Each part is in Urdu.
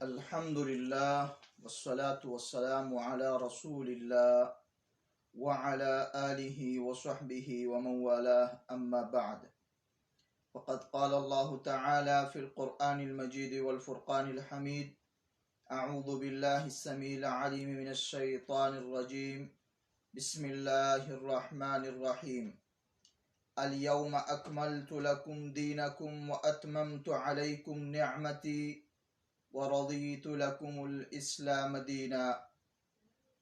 الحمد لله والصلاة والسلام على رسول الله وعلى آله وصحبه ومن والاه أما بعد فقد قال الله تعالى في القرآن المجيد والفرقان الحميد أعوذ بالله السميع العليم من الشيطان الرجيم بسم الله الرحمن الرحيم اليوم أكملت لكم دينكم وأتممت عليكم نعمتي ورضيت لكم الإسلام دينا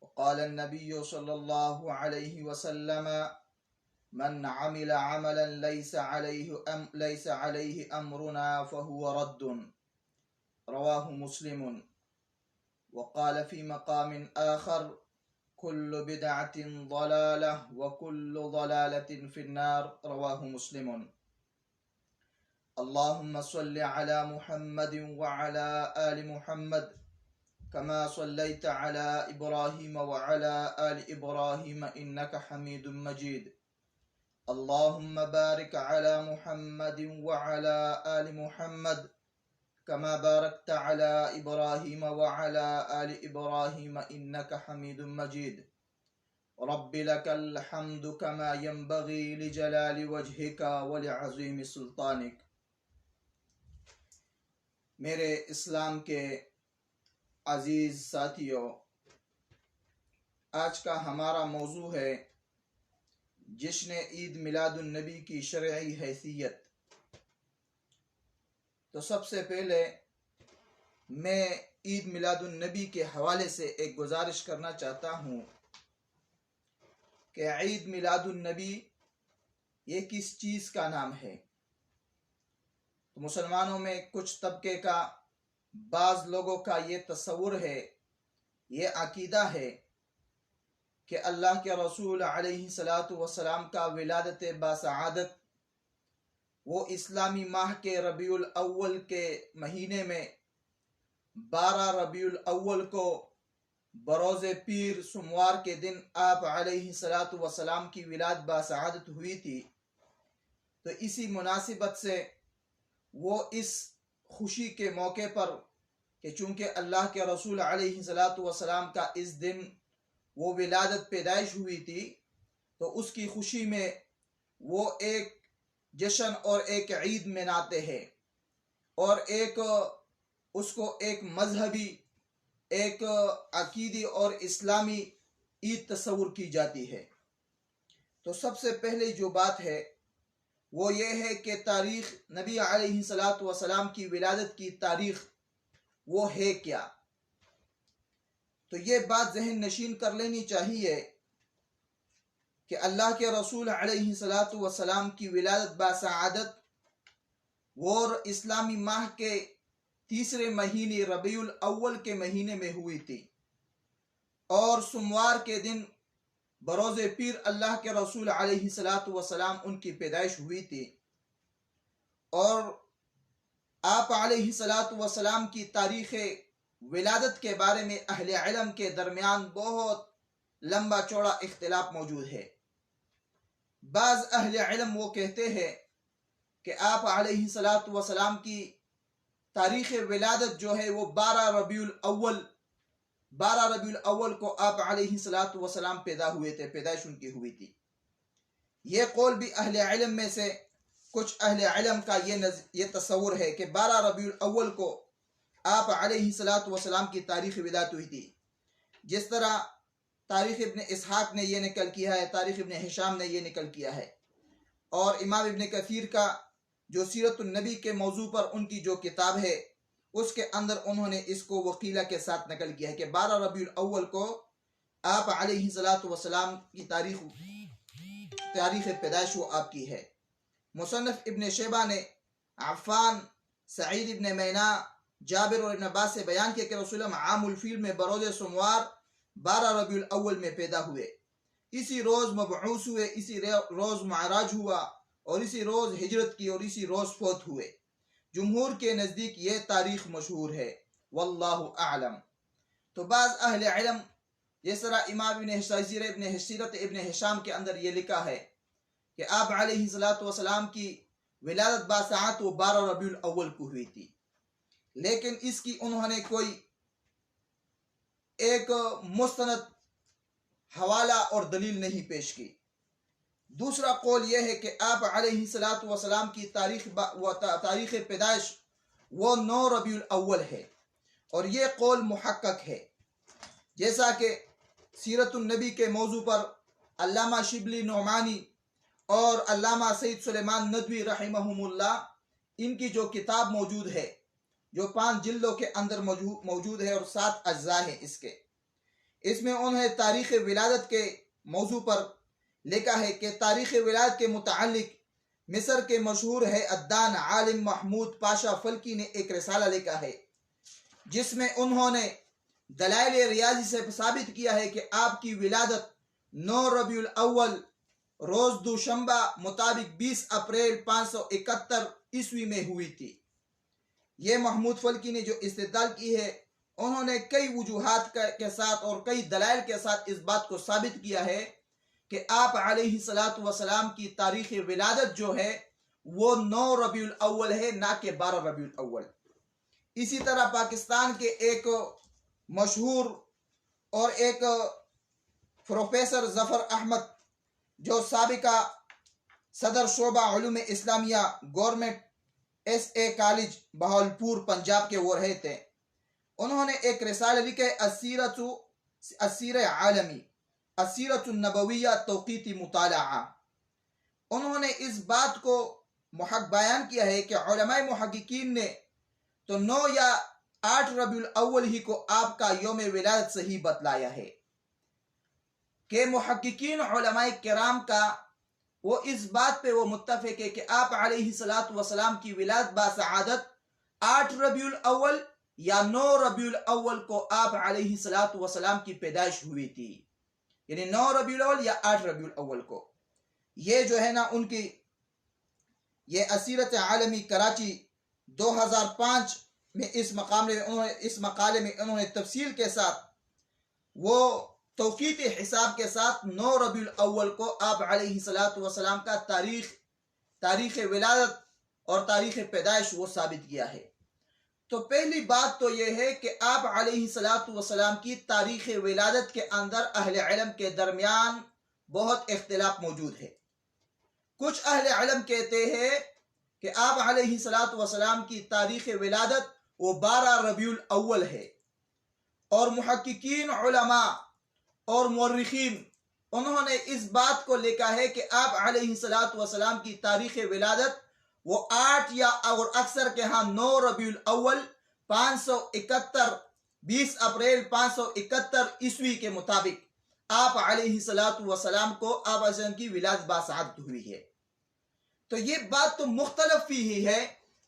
وقال النبي صلى الله عليه وسلم من عمل عملا ليس عليه أمرنا فهو رد رواه مسلم وقال في مقام آخر كل بدعة ضلالة وكل ضلالة في النار رواه مسلم اللهم صل على محمد وعلى آل محمد كما صليت على إبراهيم وعلى آل إبراهيم إنك حميد مجيد اللهم بارك على محمد وعلى آل محمد كما باركت على إبراهيم وعلى آل إبراهيم إنك حميد مجيد رب لك الحمد كما ينبغي لجلال وجهك ولعظيم سلطانك۔ میرے اسلام کے عزیز ساتھیوں، آج کا ہمارا موضوع ہے جشن عید میلاد النبی کی شرعی حیثیت۔ تو سب سے پہلے میں عید میلاد النبی کے حوالے سے ایک گزارش کرنا چاہتا ہوں کہ عید میلاد النبی یہ کس چیز کا نام ہے؟ تو مسلمانوں میں کچھ طبقے کا، بعض لوگوں کا یہ تصور ہے، یہ عقیدہ ہے کہ اللہ کے رسول علیہ السلام کا ولادت باسعادت وہ اسلامی ماہ کے ربیع الاول کے مہینے میں 12 ربیع الاول کو بروز پیر سوموار کے دن آپ علیہ السلام کی ولادت باسعادت ہوئی تھی۔ تو اسی مناسبت سے وہ اس خوشی کے موقع پر کہ چونکہ اللہ کے رسول علیہ السلام کا اس دن وہ ولادت پیدائش ہوئی تھی، تو اس کی خوشی میں وہ ایک جشن اور ایک عید مناتے ہیں، اور اس کو ایک مذہبی، ایک عقیدی اور اسلامی عید تصور کی جاتی ہے۔ تو سب سے پہلے جو بات ہے وہ یہ ہے کہ تاریخ نبی علیہ السلام کی ولادت کی تاریخ وہ ہے کیا؟ تو یہ بات ذہن نشین کر لینی چاہیے کہ اللہ کے رسول علیہ السلام کی ولادت باسعادت وہ اسلامی ماہ کے تیسرے مہینے ربیع الاول کے مہینے میں ہوئی تھی، اور سوموار کے دن بروز پیر اللہ کے رسول علیہ السلام ان کی پیدائش ہوئی تھی۔ اور آپ علیہ السلام کی تاریخ ولادت کے بارے میں اہل علم کے درمیان بہت لمبا چوڑا اختلاف موجود ہے۔ بعض اہل علم وہ کہتے ہیں کہ آپ علیہ السلام کی تاریخ ولادت جو ہے وہ 12 ربیع الاول کو آپ علیہ السلام پیدا ہوئے تھے، پیدائش ان کی ہوئی تھی۔ یہ قول بھی اہل علم میں سے کچھ اہل علم کا یہ تصور ہے کہ 12 ربیع الاول کو آپ علیہ السلام کی تاریخ ولادت ہوئی تھی، جس طرح تاریخ ابن اسحاق نے یہ نقل کیا ہے، تاریخ ابن ہشام نے یہ نقل کیا ہے، اور امام ابن کثیر کا جو سیرت النبی کے موضوع پر ان کی جو کتاب ہے اس کے اندر انہوں نے اس کو وقیلہ کے ساتھ نقل کیا ہے کہ 12 ربیع الاول کو آپ علیہ السلام کی تاریخ پیدائش وہ آپ کی ہے۔ مصنف ابن شیبہ نے عفان، سعید ابن مینا، جابر اور ابن عباس سے بیان کیا کہ رسول اللہ عام الفیل میں بروز سوموار 12 ربیع الاول میں پیدا ہوئے، اسی روز مبعوث ہوئے، اسی روز معراج ہوا، اور اسی روز ہجرت کی، اور اسی روز فوت ہوئے۔ جمہور کے نزدیک یہ تاریخ مشہور ہے، واللہ اعلم۔ تو بعض اہل علم جس طرح امام سیرت ابن ہشام کے اندر یہ لکھا ہے کہ آپ علیہ السلام کی ولادت باسعادت وہ 12 ربیع الاول کو ہوئی تھی۔ لیکن اس کی انہوں نے کوئی ایک مستند حوالہ اور دلیل نہیں پیش کی۔ دوسرا قول یہ ہے کہ آپ علیہ الصلوۃ والسلام کی تاریخ پیدائش وہ 9 ربیع الاول ہے، اور یہ قول محقق ہے، جیسا کہ سیرت النبی کے موضوع پر علامہ شبلی نعمانی اور علامہ سید سلیمان ندوی رحمہم اللہ ان کی جو کتاب موجود ہے، جو 5 جلدوں کے اندر موجود ہے اور 7 اجزاء ہیں اس میں انہیں تاریخ ولادت کے موضوع پر لکھا ہے کہ تاریخ ولادت کے متعلق مصر کے مشہور ہے الدان عالم محمود پاشا فلکی نے ایک رسالہ لکھا ہے، جس میں انہوں نے دلائل ریاضی سے ثابت کیا ہے کہ آپ کی ولادت 9 ربیع الاول روز دوشنبہ مطابق 20 اپریل 571 عیسوی میں ہوئی تھی۔ یہ محمود فلکی نے جو استدلال کی ہے، انہوں نے کئی وجوہات کے ساتھ اور کئی دلائل کے ساتھ اس بات کو ثابت کیا ہے کہ آپ علیہ الصلوۃ والسلام کی تاریخ ولادت جو ہے وہ 9 ربیع الاول ہے، نہ کہ 12 ربیع الاول۔ اسی طرح پاکستان کے ایک مشہور اور ایک پروفیسر ظفر احمد، جو سابقہ صدر شعبہ علوم اسلامیہ government SA college Bahawalpur Punjab کے وہ رہے تھے، انہوں نے ایک رسالہ لکھا ہے السیر عالمی السیرۃ النبویہ توقیتی مطالعہ۔ انہوں نے اس بات کو بیان کیا ہے کہ علماء محققین نے تو 9 یا 8 ربیع الاول ہی کو آپ کا یوم ولادت صحیح بتلایا ہے، کہ محققین علماء کرام کا وہ اس بات پہ وہ متفق ہے کہ آپ علیہ الصلوۃ والسلام کی ولادت باسعادت 8 ربیع الاول یا 9 ربیع الاول کو آپ علیہ الصلوۃ والسلام کی پیدائش ہوئی تھی، یعنی 9 ربیع الاول یا 8 ربیع الاول کو۔ یہ جو ہے نا ان کی یہ اسیرت عالمی کراچی 2005 میں اس مقالے میں انہوں نے تفصیل کے ساتھ وہ توقیتی حساب کے ساتھ 9 ربیع الاول کو آپ علیہ الصلوۃ والسلام کا تاریخ ولادت اور تاریخ پیدائش وہ ثابت کیا ہے۔ تو پہلی بات تو یہ ہے کہ آپ علیہ الصلوۃ والسلام کی تاریخ ولادت کے اندر اہل علم کے درمیان بہت اختلاف موجود ہے۔ کچھ اہل علم کہتے ہیں کہ آپ علیہ الصلوۃ والسلام کی تاریخ ولادت وہ 12 ربیع الاول ہے، اور محققین علماء اور مورخین انہوں نے اس بات کو لکھا ہے کہ آپ علیہ الصلوۃ والسلام کی تاریخ ولادت وہ 8 یا اور اکثر کے ہاں 9 ربیع الاول 571 20 اپریل 571 عیسوی کے مطابق آپ علیہ الصلوۃ والسلام کو آپ علیہ السلام کی ولادت باسعادت ہوئی ہے۔ تو یہ بات تو مختلف ہی ہے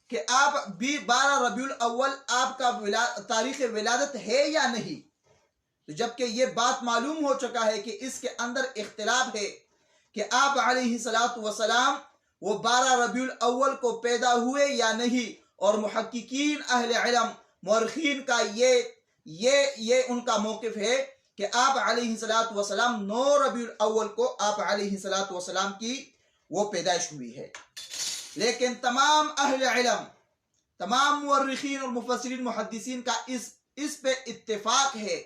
کہ آپ 12 ربیع الاول آپ کا تاریخ ولادت ہے یا نہیں، تو جبکہ یہ بات معلوم ہو چکا ہے کہ اس کے اندر اختلاف ہے کہ آپ علیہ الصلوۃ والسلام وہ 12 ربیع الاول کو پیدا ہوئے یا نہیں، اور محققین اہل علم مورخین کا یہ ان کا موقف ہے کہ آپ علیہ الصلوۃ والسلام 9 ربیع الاول کو آپ علیہ الصلوۃ والسلام کی وہ پیدائش ہوئی ہے۔ لیکن تمام اہل علم، تمام مورخین اور مفسرین محدثین کا اس پہ اتفاق ہے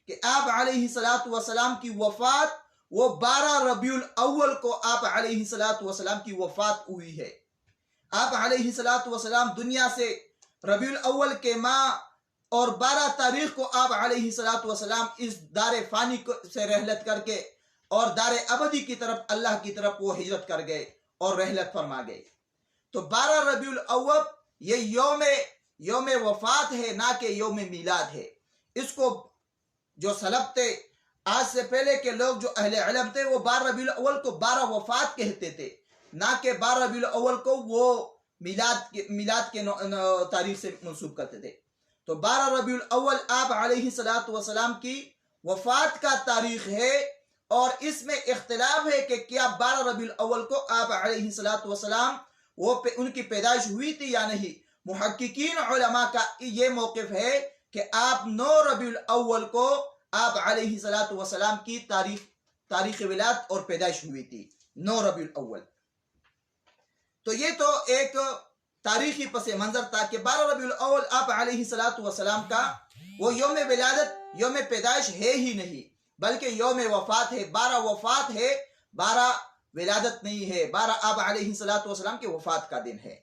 کہ آپ علیہ الصلوۃ والسلام کی وفات وہ 12 ربیع الاول کو آپ علیہ الصلوۃ والسلام کی وفات ہوئی ہے۔ آپ علیہ الصلوۃ والسلام دنیا سے ربیع الاول کے ماہ اور 12 تاریخ کو آپ علیہ الصلوۃ والسلام اس دار فانی سے رحلت کر کے اور دار ابدی کی طرف اللہ کی طرف وہ ہجرت کر گئے اور رحلت فرما گئے۔ تو 12 ربیع الاول یہ یوم وفات ہے، نہ کہ یوم میلاد ہے۔ اس کو جو سلف تھے آج سے پہلے کے لوگ جو اہل علم تھے وہ 12 ربیع الاول کو 12 وفات کہتے تھے، نہ کہ 12 ربیع الاول کو وہ میلاد کے تاریخ سے منسوب کرتے تھے۔ تو 12 ربیع الاول آپ علیہ الصلوۃ والسلام کی وفات کا تاریخ ہے، اور اس میں اختلاف ہے کہ کیا 12 ربیع الاول کو آپ علیہ الصلوۃ والسلام وہ ان کی پیدائش ہوئی تھی یا نہیں۔ محققین علماء کا یہ موقف ہے کہ آپ 9 ربیع الاول کو آپ علیہ الصلوۃ والسلام کی تاریخ ولادت اور پیدائش ہوئی تھی 9 ربیع الاول۔ تو یہ تو ایک تاریخی پس منظر تھا کہ 12 ربیع الاول آپ علیہ السلام کا وہ یوم ولادت یوم پیدائش ہے ہی نہیں، بلکہ یوم وفات ہے۔ 12 وفات ہے، 12 ولادت نہیں ہے۔ 12 آپ علیہ السلام کے وفات کا دن ہے۔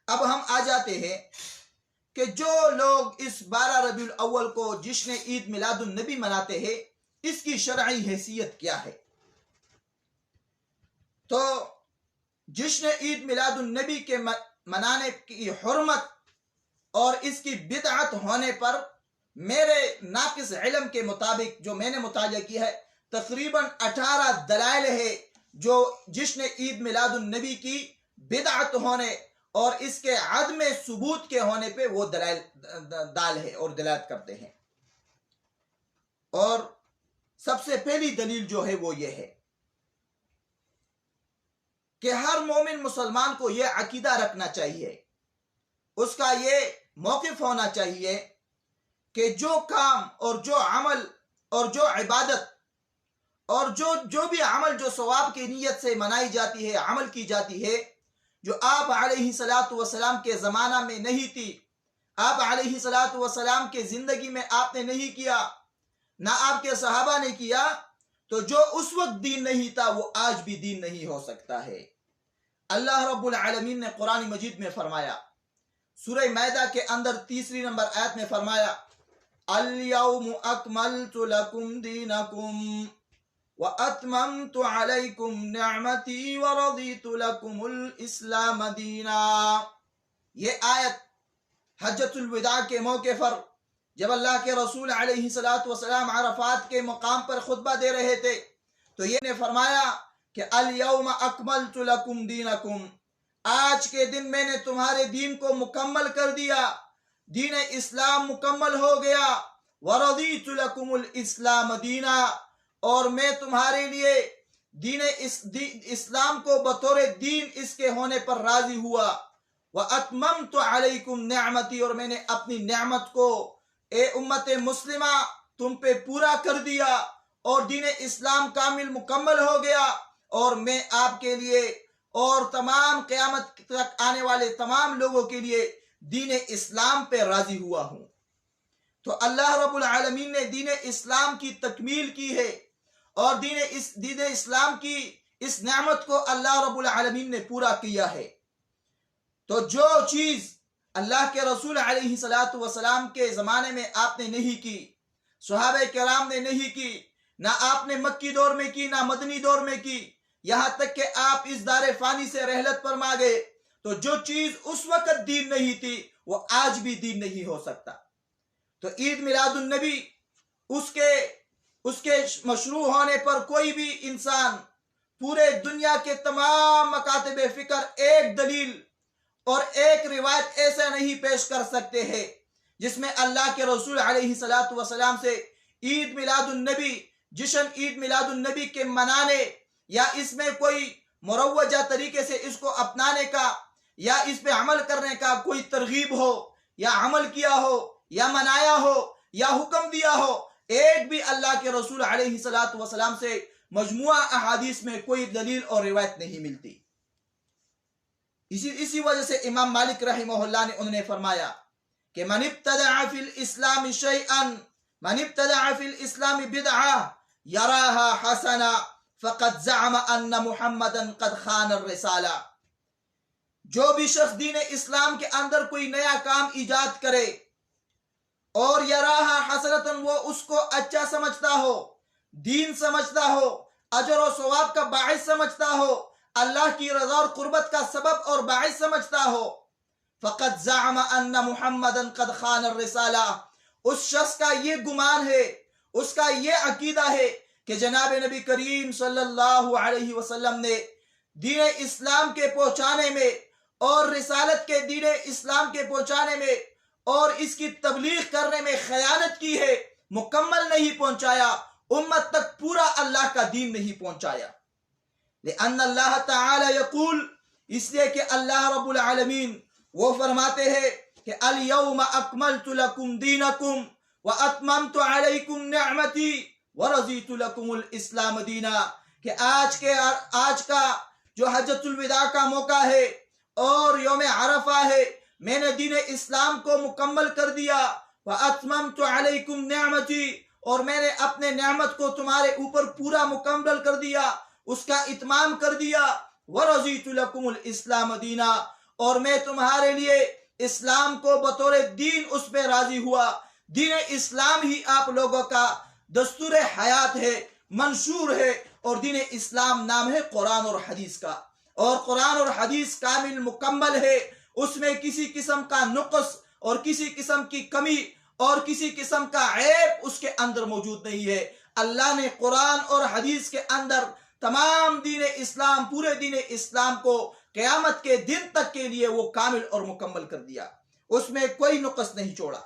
اب ہم آ جاتے ہیں کہ جو لوگ اس 12 ربیع الاول کو جشن عید میلاد النبی مناتے ہیں، اس کی شرعی حیثیت کیا ہے؟ تو جشن عید میلاد النبی کے منانے کی حرمت اور اس کی بدعت ہونے پر میرے ناقص علم کے مطابق جو میں نے مطالعہ کیا ہے، تقریباً 18 دلائل ہے جو جشن عید میلاد النبی کی بدعت ہونے اور اس کے عدم ثبوت کے ہونے پہ وہ دال ہے اور دلالت کرتے ہیں۔ اور سب سے پہلی دلیل جو ہے وہ یہ ہے کہ ہر مومن مسلمان کو یہ عقیدہ رکھنا چاہیے، اس کا یہ موقف ہونا چاہیے کہ جو کام اور جو عمل اور جو عبادت اور جو بھی عمل جو ثواب کی نیت سے منائی جاتی ہے، عمل کی جاتی ہے، جو آپ علیہ السلام کے زمانہ میں نہیں تھی، آپ علیہ السلام کے زندگی میں آپ نے نہیں کیا، نہ آپ کے صحابہ نے کیا، تو جو اس وقت دین نہیں تھا وہ آج بھی دین نہیں ہو سکتا ہے۔ اللہ رب العالمین نے قرآن مجید میں فرمایا، سورہ مائدہ کے اندر 3 نمبر آیت میں فرمایا، الَّوْمَ أَكْمَلْتُ لَكُمْ دِينَكُمْ وَأَتْمَمْتُ عَلَيْكُمْ نِعْمَتِي وَرَضِيتُ لَكُمُ الْإِسْلَامَ دِينًا۔ یہ آیت حجۃ الوداع کے موقع پر جب اللہ کے رسول علیہ السلام عرفات کے مقام پر خطبہ دے رہے تھے تو یہ نے فرمایا کہ الَّوْمَ أَكْمَلْتُ لَكُمْ دِينَكُمْ، آج کے دن میں نے تمہارے دین کو مکمل کر دیا، دین اسلام مکمل ہو گیا، وَرَضِيتُ لَكُمُ الْإِسْلَامَ دِينًا، اور میں تمہارے لیے دین اسلام کو بطور دین اس کے ہونے پر راضی ہوا، وَأَتْمَمْتُ عَلَيْكُمْ نِعْمَتِي، اور میں نے اپنی نعمت کو اے امت مسلمہ تم پہ پورا کر دیا اور دین اسلام کامل مکمل ہو گیا، اور میں آپ کے لیے اور تمام قیامت تک آنے والے تمام لوگوں کے لیے دین اسلام پہ راضی ہوا ہوں۔ تو اللہ رب العالمین نے دین اسلام کی تکمیل کی ہے اور دین اسلام کی اس نعمت کو اللہ رب العالمین نے پورا کیا ہے۔ تو جو چیز اللہ کے رسول علیہ السلام کے زمانے میں آپ نے نہیں کی، صحابہ کرام نے نہیں کی، نہ آپ نے مکی دور میں کی، نہ مدنی دور میں کی، یہاں تک کہ آپ اس دار فانی سے رحلت فرما گئے، تو جو چیز اس وقت دین نہیں تھی وہ آج بھی دین نہیں ہو سکتا۔ تو عید میلاد النبی اس کے مشروع ہونے پر کوئی بھی انسان پورے دنیا کے تمام مکاتب فکر ایک دلیل اور ایک روایت ایسا نہیں پیش کر سکتے ہیں جس میں اللہ کے رسول علیہ السلام سے عید میلاد النبی، جشن عید میلاد النبی کے منانے یا اس میں کوئی مروجہ طریقے سے اس کو اپنانے کا یا اس پہ عمل کرنے کا کوئی ترغیب ہو یا عمل کیا ہو یا منایا ہو یا حکم دیا ہو، ایک بھی اللہ کے رسول علیہ السلام سے مجموعہ احادیث میں کوئی دلیل اور روایت نہیں ملتی۔ اسی وجہ سے امام مالک رحمہ اللہ نے انہوں نے فرمایا کہ من ابتدع فی الاسلام شیئا، من ابتدع فی الاسلام بدعا یراها حسنا فقد زعم ان محمدا قد خان الرسالہ۔ جو بھی شخص دین اسلام کے اندر کوئی نیا کام ایجاد کرے اور یراہا حسنتن، وہ اس کو اچھا سمجھتا ہو، دین سمجھتا ہو، اجر و ثواب کا باعث سمجھتا ہو، اللہ کی رضا اور قربت کا سبب اور باعث سمجھتا ہو، فقد زعم ان محمدا قد خان الرسالہ، اس شخص کا یہ گمان ہے، اس کا یہ عقیدہ ہے کہ جناب نبی کریم صلی اللہ علیہ وسلم نے دین اسلام کے پہنچانے میں اور رسالت کے دین اسلام کے پہنچانے میں اور اس کی تبلیغ کرنے میں خیانت کی ہے، مکمل نہیں پہنچایا، امت تک پورا اللہ کا دین نہیں پہنچایا۔ لأن اللہ تعالی یقول، اس لیے کہ اللہ رب العالمین وہ فرماتے ہیں کہ اليوم اکملت لکم دینکم واتممت علیکم نعمتی ورضیت لکم الاسلام دینا، کہ آج کا جو حجۃ الوداع کا موقع ہے اور یوم عرفہ ہے، میں نے دین اسلام کو مکمل کر دیا، وَأَتْمَمْتُ عَلَيْكُمْ نِعْمَتِي، اور میں نے اپنے نعمت کو تمہارے اوپر پورا مکمل کر دیا، اس کا اتمام کر دیا، وَرَضِيتُ لَكُمُ الْإِسْلَامَ دِينًا، اور میں تمہارے لیے اسلام کو بطور دین اس پہ راضی ہوا۔ دین اسلام ہی آپ لوگوں کا دستور حیات ہے، منشور ہے، اور دین اسلام نام ہے قرآن اور حدیث کا، اور قرآن اور حدیث کامل مکمل ہے، اس میں کسی قسم کا نقص اور کسی قسم کی کمی اور کسی قسم کا عیب اس کے اندر موجود نہیں ہے۔ اللہ نے قرآن اور حدیث کے اندر تمام دین اسلام، پورے دین اسلام کو قیامت کے دن تک کے لیے وہ کامل اور مکمل کر دیا، اس میں کوئی نقص نہیں چھوڑا۔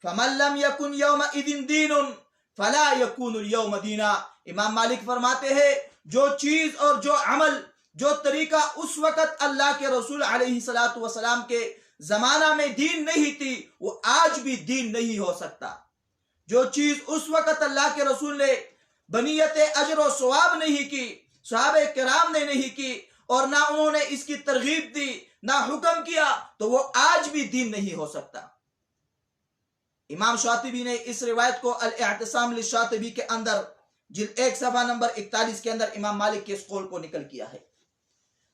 فَمَن لَّمْ يَكُنْ يَوْمَئِذٍ دِينٌ فَلَا يَكُونُ الْيَوْمَ دِينًا، امام مالک فرماتے ہیں جو چیز اور جو عمل، جو طریقہ اس وقت اللہ کے رسول علیہ السلام کے زمانہ میں دین نہیں تھی، وہ آج بھی دین نہیں ہو سکتا۔ جو چیز اس وقت اللہ کے رسول نے بنیت اجر و ثواب نہیں کی، صحابہ کرام نے نہیں کی، اور نہ انہوں نے اس کی ترغیب دی، نہ حکم کیا، تو وہ آج بھی دین نہیں ہو سکتا۔ امام شاطبی نے اس روایت کو الاعتصام للشاطبی کے اندر جلد 1 صفحہ نمبر 41 کے اندر امام مالک کے اس قول کو نقل کیا ہے۔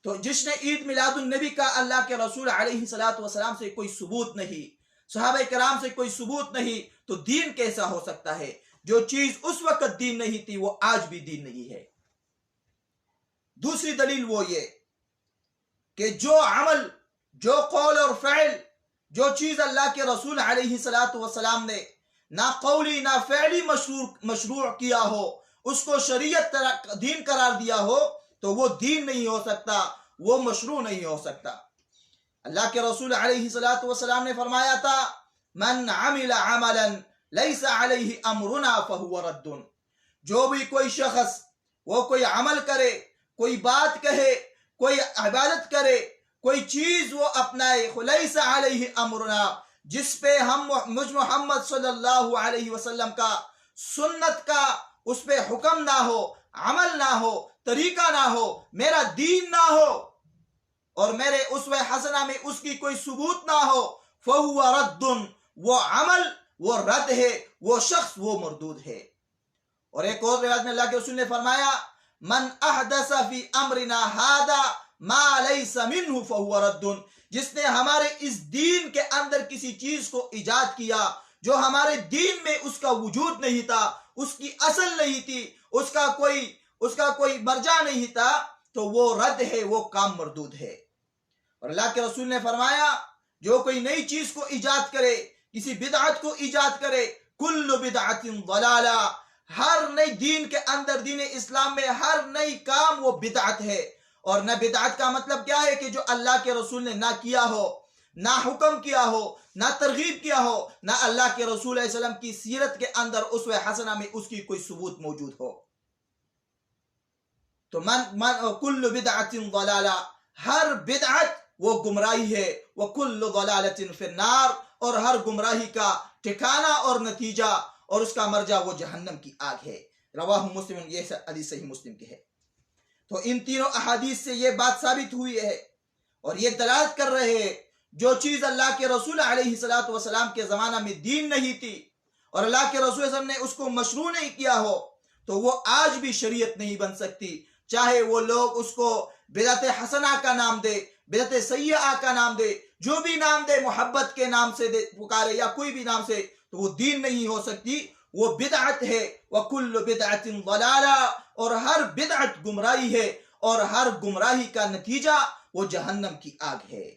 تو جس نے عید میلاد النبی کا اللہ کے رسول علیہ السلام سے کوئی ثبوت نہیں، صحابہ کرام سے کوئی ثبوت نہیں، تو دین کیسا ہو سکتا ہے؟ جو چیز اس وقت دین نہیں تھی وہ آج بھی دین نہیں ہے۔ دوسری دلیل وہ یہ کہ جو عمل، جو قول اور فعل، جو چیز اللہ کے رسول علیہ السلام نے نہ قولی نہ فعلی مشروع کیا ہو، اس کو شریعت دین قرار دیا ہو، تو وہ دین نہیں ہو سکتا، وہ مشروع نہیں ہو سکتا۔ اللہ کے رسول علیہ السلام نے فرمایا تھا من عمل عملا لیس علیہ امرنا فہو رد، جو بھی کوئی شخص وہ کوئی عمل کرے، کوئی بات کہے، کوئی عبادت کرے، کوئی چیز وہ اپنائے، لیس علیہ امرنا، جس پہ ہم مجھ محمد صلی اللہ علیہ وسلم کا، سنت کا اس پہ حکم نہ ہو، عمل نہ ہو، طریقہ نہ ہو، میرا دین نہ ہو، اور میرے اسوہ حسنہ میں اس کی کوئی ثبوت نہ ہو، فہو رد، وہ عمل وہ رد ہے، وہ شخص وہ مردود ہے۔ اور ایک اور روایت میں اللہ کے رسول نے فرمایا من احدث فی امرنا ھذا ما لیس منہ فہو رد، جس نے ہمارے اس دین کے اندر کسی چیز کو ایجاد کیا جو ہمارے دین میں اس کا وجود نہیں تھا، اس کی اصل نہیں تھی، اس کا کوئی مرجع نہیں تھا، تو وہ رد ہے، وہ کام مردود ہے۔ اور اللہ کے رسول نے فرمایا جو کوئی نئی چیز کو ایجاد کرے، کسی بدعت کو ایجاد کرے، کل بدعت ضلالہ، ہر نئی دین کے اندر، دین اسلام میں ہر نئی کام وہ بدعت ہے۔ اور نہ بدعت کا مطلب کیا ہے کہ جو اللہ کے رسول نے نہ کیا ہو، نہ حکم کیا ہو، نہ ترغیب کیا ہو، نہ اللہ کے رسول علیہ السلام کی سیرت کے اندر اسوہ حسنہ میں اس کی کوئی ثبوت موجود ہو۔ تو کل بدعت ضلالہ، ہر بدعت وہ گمراہی ہے، وکل ضلالۃ فی النار، اور ہر گمراہی کا ٹھکانہ اور نتیجہ اور اس کا مرجع وہ جہنم کی آگ ہے۔ رواہ مسلم، یہ حدیث صحیح مسلم کی ہے۔ تو ان تینوں احادیث سے یہ بات ثابت ہوئی ہے اور یہ دلالت کر رہے ہیں جو چیز اللہ کے رسول علیہ السلام کے زمانہ میں دین نہیں تھی اور اللہ کے رسول صلی اللہ علیہ وسلم نے اس کو مشروع نہیں کیا ہو، تو وہ آج بھی شریعت نہیں بن سکتی، چاہے وہ لوگ اس کو بدعت حسنہ کا نام دے، بدعت سیئہ کا نام دے، جو بھی نام دے، محبت کے نام سے پکارے یا کوئی بھی نام سے، تو وہ دین نہیں ہو سکتی، وہ بدعت ہے۔ وَكُلُّ بِدْعَةٍ ضَلَالَةٍ، اور ہر بدعت گمراہی ہے، اور ہر گمراہی کا نتیجہ وہ جہنم کی آگ ہے۔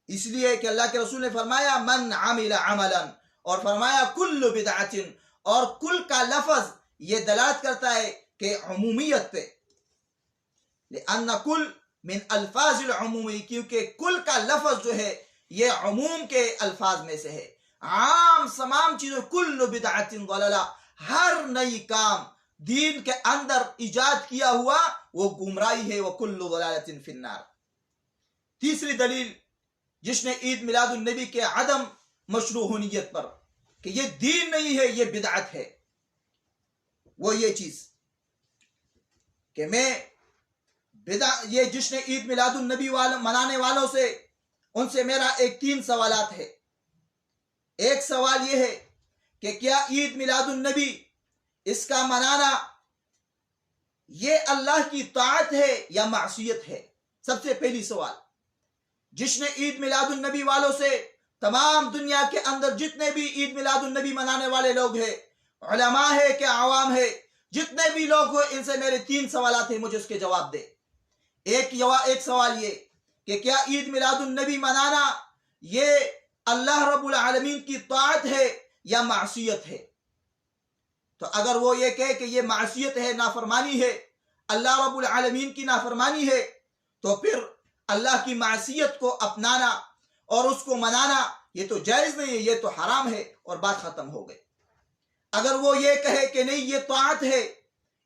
اس لیے کہ اللہ کے رسول نے فرمایا من عمل عملا، اور فرمایا کل بدعت، اور کل کا لفظ یہ دلالت کرتا ہے کہ عمومیت پہ، لأن کل من الفاظ العمومی، کیونکہ کل کا لفظ جو ہے یہ عموم کے الفاظ میں سے ہے، عام تمام چیزوں، کل بدعت ضلالہ، ہر نئی کام دین کے اندر ایجاد کیا ہوا وہ گمراہی ہے، وکل ضلالۃ فی النار۔ تیسری دلیل جس نے عید میلاد النبی کے عدم مشروعیت پر کہ یہ دین نہیں ہے، یہ بدعت ہے، وہ یہ چیز کہ میں یہ جشن عید میلاد النبی منانے والوں سے ان سے میرا 3 سوالات ہے۔ ایک سوال یہ ہے کہ کیا عید میلاد النبی اس کا منانا یہ اللہ کی طاعت ہے یا معصیت ہے؟ سب سے پہلی سوال، جشن عید میلاد النبی والوں سے تمام دنیا کے اندر جتنے بھی عید میلاد النبی منانے والے لوگ ہیں، علماء ہے کہ عوام ہے، جتنے بھی لوگ ہو، ان سے میرے 3 سوالات ہیں، مجھے اس کے جواب دے۔ ایک سوال یہ کہ کیا عید میلاد النبی منانا یہ اللہ رب العالمین کی طاعت ہے یا معصیت ہے؟ تو اگر وہ یہ کہے کہ یہ معصیت ہے، نافرمانی ہے، اللہ رب العالمین کی نافرمانی ہے، تو پھر اللہ کی معصیت کو اپنانا اور اس کو منانا یہ تو جائز نہیں ہے، یہ تو حرام ہے، اور بات ختم ہو گئی۔ اگر وہ یہ کہے کہ نہیں یہ طاعت ہے،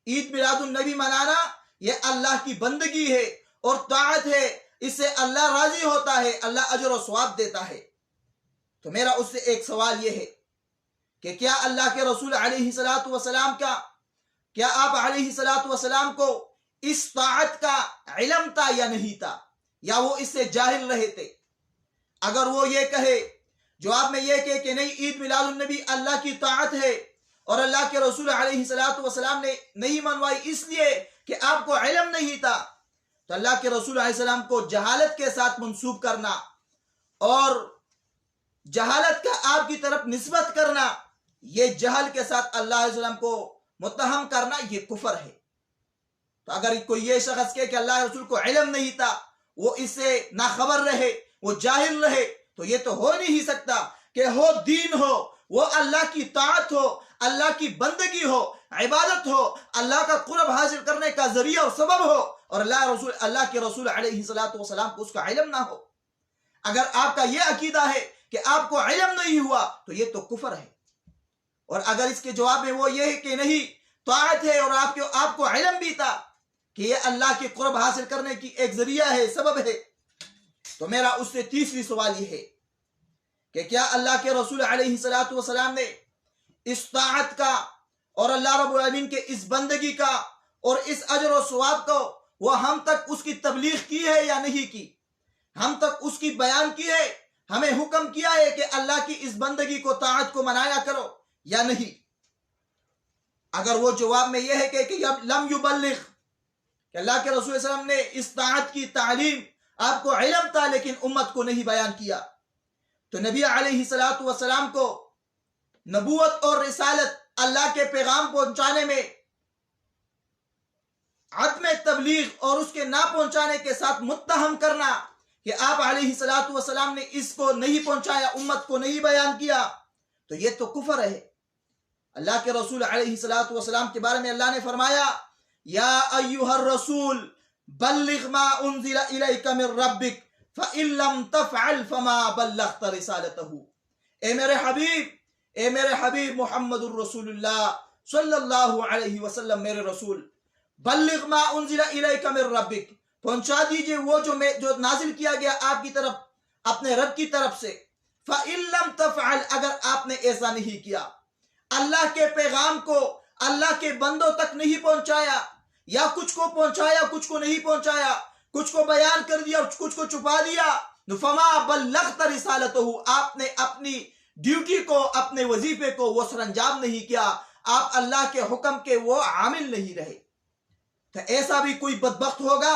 عید میلاد النبی منانا یہ اللہ کی بندگی ہے اور طاعت ہے، اس سے اللہ راضی ہوتا ہے، اللہ اجر و ثواب دیتا ہے، تو میرا اس سے ایک سوال یہ ہے کہ کیا اللہ کے رسول علیہ السلام کیا آپ علیہ السلام کو اس طاعت کا علم تھا یا نہیں تھا، یا وہ اس سے جاہل رہے تھے؟ اگر وہ یہ کہے، جواب میں یہ کہ نہیں عید میلاد النبی اللہ کی طاعت ہے اور اللہ کے رسول علیہ السلام نے نہیں منوائی اس لیے کہ آپ کو علم نہیں تھا، تو اللہ کے رسول علیہ السلام کو جہالت کے ساتھ منسوب کرنا اور جہالت کا آپ کی طرف نسبت کرنا، یہ جہل کے ساتھ اللہ علیہ وسلم کو متہم کرنا، یہ کفر ہے۔ تو اگر کوئی یہ شخص کہ اللہ رسول کو علم نہیں تھا، وہ اس سے ناخبر رہے، وہ جاہل رہے، تو یہ تو ہو نہیں سکتا کہ ہو دین ہو، وہ اللہ کی طاعت ہو، اللہ کی بندگی ہو، عبادت ہو، اللہ کا قرب حاصل کرنے کا ذریعہ اور سبب ہو، اور اللہ کے رسول علیہ السلام کو اس کا علم نہ ہو۔ اگر آپ کا یہ عقیدہ ہے کہ آپ کو علم نہیں ہوا تو یہ تو کفر ہے، اور اگر اس کے جواب میں وہ یہ ہے کہ نہیں طاعت ہے اور آپ کو علم بھی تھا کہ یہ اللہ کے قرب حاصل کرنے کی ایک ذریعہ ہے، سبب ہے، تو میرا اس سے تیسری سوال یہ ہے کہ کیا اللہ کے رسول علیہ السلام نے اس طاعت کا اور اللہ رب العالمین کے اس بندگی کا اور اس اجر و ثواب کو وہ ہم تک اس کی تبلیغ کی ہے یا نہیں کی؟ ہم تک اس کی بیان کی ہے، ہمیں حکم کیا ہے کہ اللہ کی اس بندگی کو طاعت کو منایا کرو یا نہیں؟ اگر وہ جواب میں یہ ہے کہ لم یبلغ، کہ اللہ کے رسول صلی اللہ علیہ وسلم نے اس طاعت کی تعلیم آپ کو علم تھا لیکن امت کو نہیں بیان کیا، تو نبی علیہ السلام کو نبوت اور رسالت اللہ کے پیغام پہنچانے میں عدم تبلیغ اور اس کے نہ پہنچانے کے ساتھ متہم کرنا کہ آپ علیہ السلام نے اس کو نہیں پہنچایا، امت کو نہیں بیان کیا، تو یہ تو کفر ہے۔ اللہ کے رسول علیہ السلام کے بارے میں اللہ نے فرمایا، یا ایھا الرسول بلغ ما انزل الیک من ربک فإن لم تفعل فما بلغت رسالته۔ اے میرے حبیب محمد الرسول اللہ صلی اللہ علیہ وسلم، میرے رسول، بلغ ما انزل الیک من ربک، پہنچا دیجئے وہ جو نازل کیا گیا آپ کی طرف اپنے رب کی طرف سے۔ فإن لم تفعل، اگر آپ نے ایسا نہیں کیا، اللہ کے پیغام کو اللہ کے بندوں تک نہیں پہنچایا، یا کچھ کو پہنچایا کچھ کو نہیں پہنچایا، کچھ کو بیان کر دیا کچھ کو چھپا دیا، فما بلغت رسالته، آپ نے اپنی ڈیوٹی کو، اپنے وظیفے کو وہ سر انجام نہیں کیا، آپ اللہ کے حکم کے وہ عامل نہیں رہے۔ تو ایسا بھی کوئی بدبخت ہوگا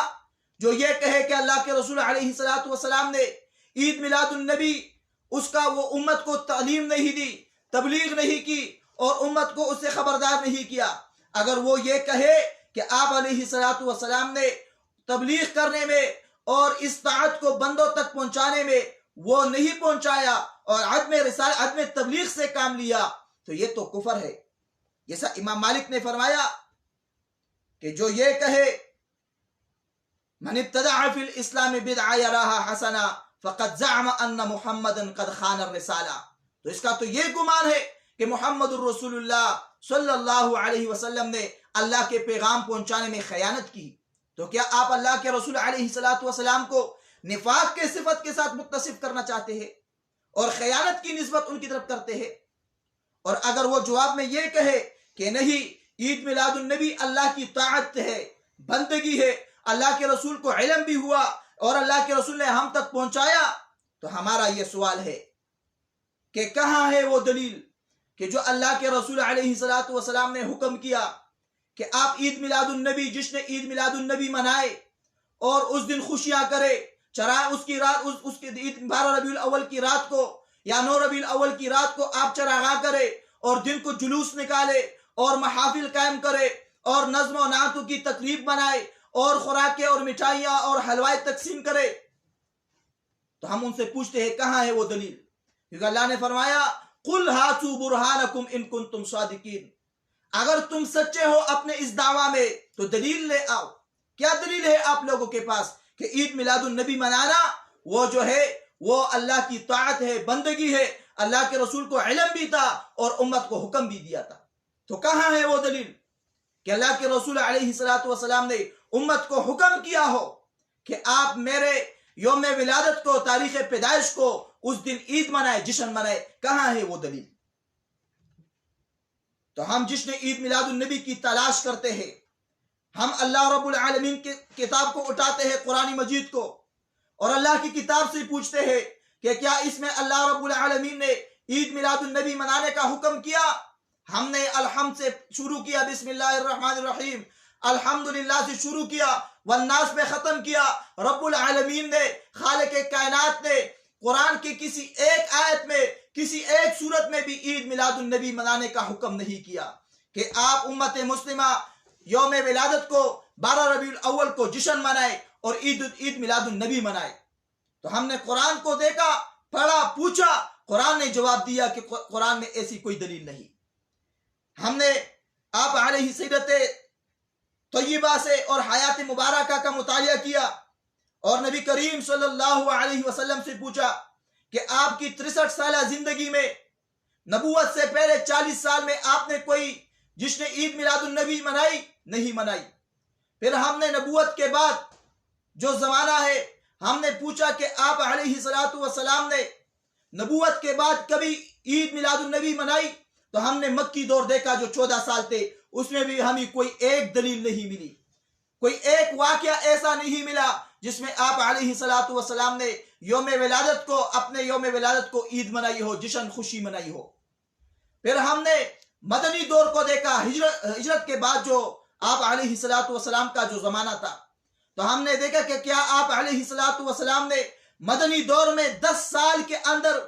جو یہ کہے کہ اللہ کے رسول علیہ السلام نے عید میلاد النبی اس کا وہ امت کو تعلیم نہیں دی، تبلیغ نہیں کی اور امت کو اس سے خبردار نہیں کیا۔ اگر وہ یہ کہے کہ آپ علیہ السلام نے تبلیغ کرنے میں اور اس طاعت کو بندوں تک پہنچانے میں وہ نہیں پہنچایا اور عدم تبلیغ سے کام لیا، تو یہ تو کفر ہے۔ جیسا امام مالک نے فرمایا کہ جو یہ کہے من ابتدع فی الاسلام بدعہ یراها حسنا فقد زعم ان محمدا قد خان الرسالہ، تو اس کا تو یہ گمان ہے کہ محمد الرسول اللہ صلی اللہ علیہ وسلم نے اللہ کے پیغام پہنچانے میں خیانت کی۔ تو کیا آپ اللہ کے رسول علیہ السلام کو نفاق کے صفت کے ساتھ متصف کرنا چاہتے ہیں اور خیانت کی نسبت ان کی طرف کرتے ہیں؟ اور اگر وہ جواب میں یہ کہے کہ نہیں عید میلاد النبی اللہ کی طاعت ہے، بندگی ہے، اللہ کے رسول کو علم بھی ہوا اور اللہ کے رسول نے ہم تک پہنچایا، تو ہمارا یہ سوال ہے کہ کہاں ہے وہ دلیل کہ جو اللہ کے رسول علیہ السلام نے حکم کیا کہ آپ عید میلاد النبی، جس نے عید میلاد النبی منائے اور اس دن خوشیاں کرے، چرائے اس کی رات، اس کی عید 12 ربیع الاول کی رات کو یا 9 ربیع الاول کی رات کو آپ چراغاں کرے اور دن کو جلوس نکالے اور محافل قائم کرے اور نظم و نعتوں کی تقریب بنائے اور خوراکیں اور مٹھائیاں اور حلوائے تقسیم کرے، تو ہم ان سے پوچھتے ہیں کہاں ہے وہ دلیل؟ کیونکہ اللہ نے فرمایا قُلْ هَاتُوا بُرْهَانَكُمْ إِن كُنتُمْ صَادِقِينَ، اگر تم سچے ہو اپنے اس دعویٰ میں تو دلیل لے آؤ۔ کیا دلیل ہے آپ لوگوں کے پاس کہ عید میلاد النبی منانا وہ جو ہے وہ اللہ کی طاعت ہے، بندگی ہے، اللہ کے رسول کو علم بھی تھا اور امت کو حکم بھی دیا تھا؟ تو کہاں ہے وہ دلیل کہ اللہ کے رسول علیہ السلام نے امت کو حکم کیا ہو کہ آپ میرے یوم ولادت کو، تاریخ پیدائش کو اس دن عید منائے، جشن منائے؟ کہاں ہے وہ دلیل؟ تو ہم جشن عید میلاد النبی کی تلاش کرتے ہیں، ہم اللہ رب العالمین کی کتاب کو اٹھاتے ہیں، قرآن مجید کو، اور اللہ کی کتاب سے پوچھتے ہیں کہ کیا اس میں اللہ رب العالمین نے عید میلاد النبی منانے کا حکم کیا؟ ہم نے الحمد سے شروع کیا، بسم اللہ الرحمن الرحیم، الحمدللہ سے شروع کیا، والناس پہ ختم کیا۔ رب العالمین نے، خالق کائنات نے قرآن کی کسی ایک آیت میں، کسی ایک سورت میں بھی عید میلاد النبی منانے کا حکم نہیں کیا کہ آپ امت مسلمہ یوم ولادت کو 12 ربیع الاول کو جشن منائے اور عید میلاد النبی منائے۔ تو ہم نے قرآن کو دیکھا، پڑھا، پوچھا، قرآن نے جواب دیا کہ قرآن میں ایسی کوئی دلیل نہیں۔ ہم نے آپ علیہ سیرت طیبہ سے اور حیات مبارکہ کا مطالعہ کیا اور نبی کریم صلی اللہ علیہ وسلم سے پوچھا کہ آپ کی 63 سالہ زندگی میں، نبوت سے پہلے 40 سال میں آپ نے کوئی جشن عید میلاد النبی منائی؟ نہیں منائی۔ پھر ہم نے نبوت کے بعد جو زمانہ ہے، ہم نے پوچھا کہ آپ علیہ السلام نے نبوت کے بعد کبھی عید میلاد النبی منائی؟ تو ہم نے مکی دور دیکھا جو 14 سال تھے، اس میں بھی ہمیں کوئی ایک دلیل نہیں ملی، کوئی ایک واقعہ ایسا نہیں ملا جس میں آپ علیہ السلام نے یوم ولادت کو، اپنے یوم ولادت کو عید منائی ہو، جشن خوشی منائی ہو۔ پھر ہم نے مدنی دور کو دیکھا، ہجرت کے بعد جو آپ علیہ السلام کا جو زمانہ تھا، تو ہم نے دیکھا کہ کیا آپ علیہ السلام نے مدنی دور میں 10 سال کے اندر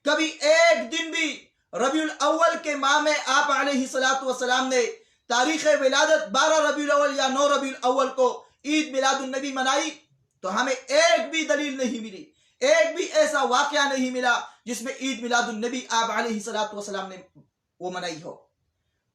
کبھی ایک دن بھی ربیع الاول کے ماہ میں آپ علیہ السلام نے تاریخ ولادت 12 ربیع الاول یا 9 ربیع الاول کو عید میلاد النبی منائی؟ تو ہمیں ایک بھی دلیل نہیں ملی، ایک بھی ایسا واقعہ نہیں ملا جس میں عید میلاد النبی آپ علیہ السلام نے وہ منائی ہو۔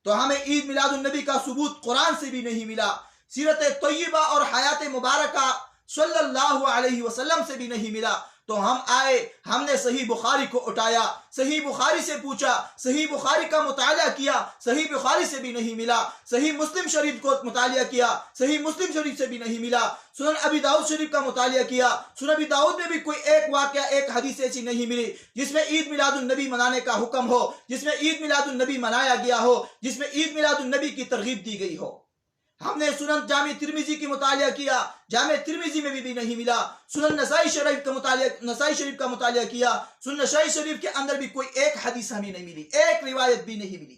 تو ہمیں عید میلاد النبی کا ثبوت قرآن سے بھی نہیں ملا، سیرت طیبہ اور حیات مبارکہ صلی اللہ علیہ وسلم سے بھی نہیں ملا۔ تو ہم آئے، ہم نے صحیح بخاری کو اٹھایا، صحیح بخاری سے پوچھا، صحیح بخاری کا مطالعہ کیا، صحیح بخاری سے بھی نہیں ملا۔ صحیح مسلم شریف کو مطالعہ کیا، صحیح مسلم شریف سے بھی نہیں ملا۔ سنن ابی داؤد شریف کا مطالعہ کیا، سنن ابی داؤد میں بھی کوئی ایک واقعہ، ایک حدیث ایسی نہیں ملی جس میں عید میلاد النبی منانے کا حکم ہو، جس میں عید میلاد النبی منایا گیا ہو، جس میں عید میلاد النبی کی ترغیب دی گئی ہو۔ ہم نے سنن جامع ترمذی کی مطالعہ کیا، جامع ترمذی میں بھی نہیں ملا۔ سنن نسائی شریف کا مطالعہ کیا، سنن نسائی شریف کے اندر بھی کوئی ایک حدیث ہمیں نہیں ملی، ایک روایت بھی نہیں ملی۔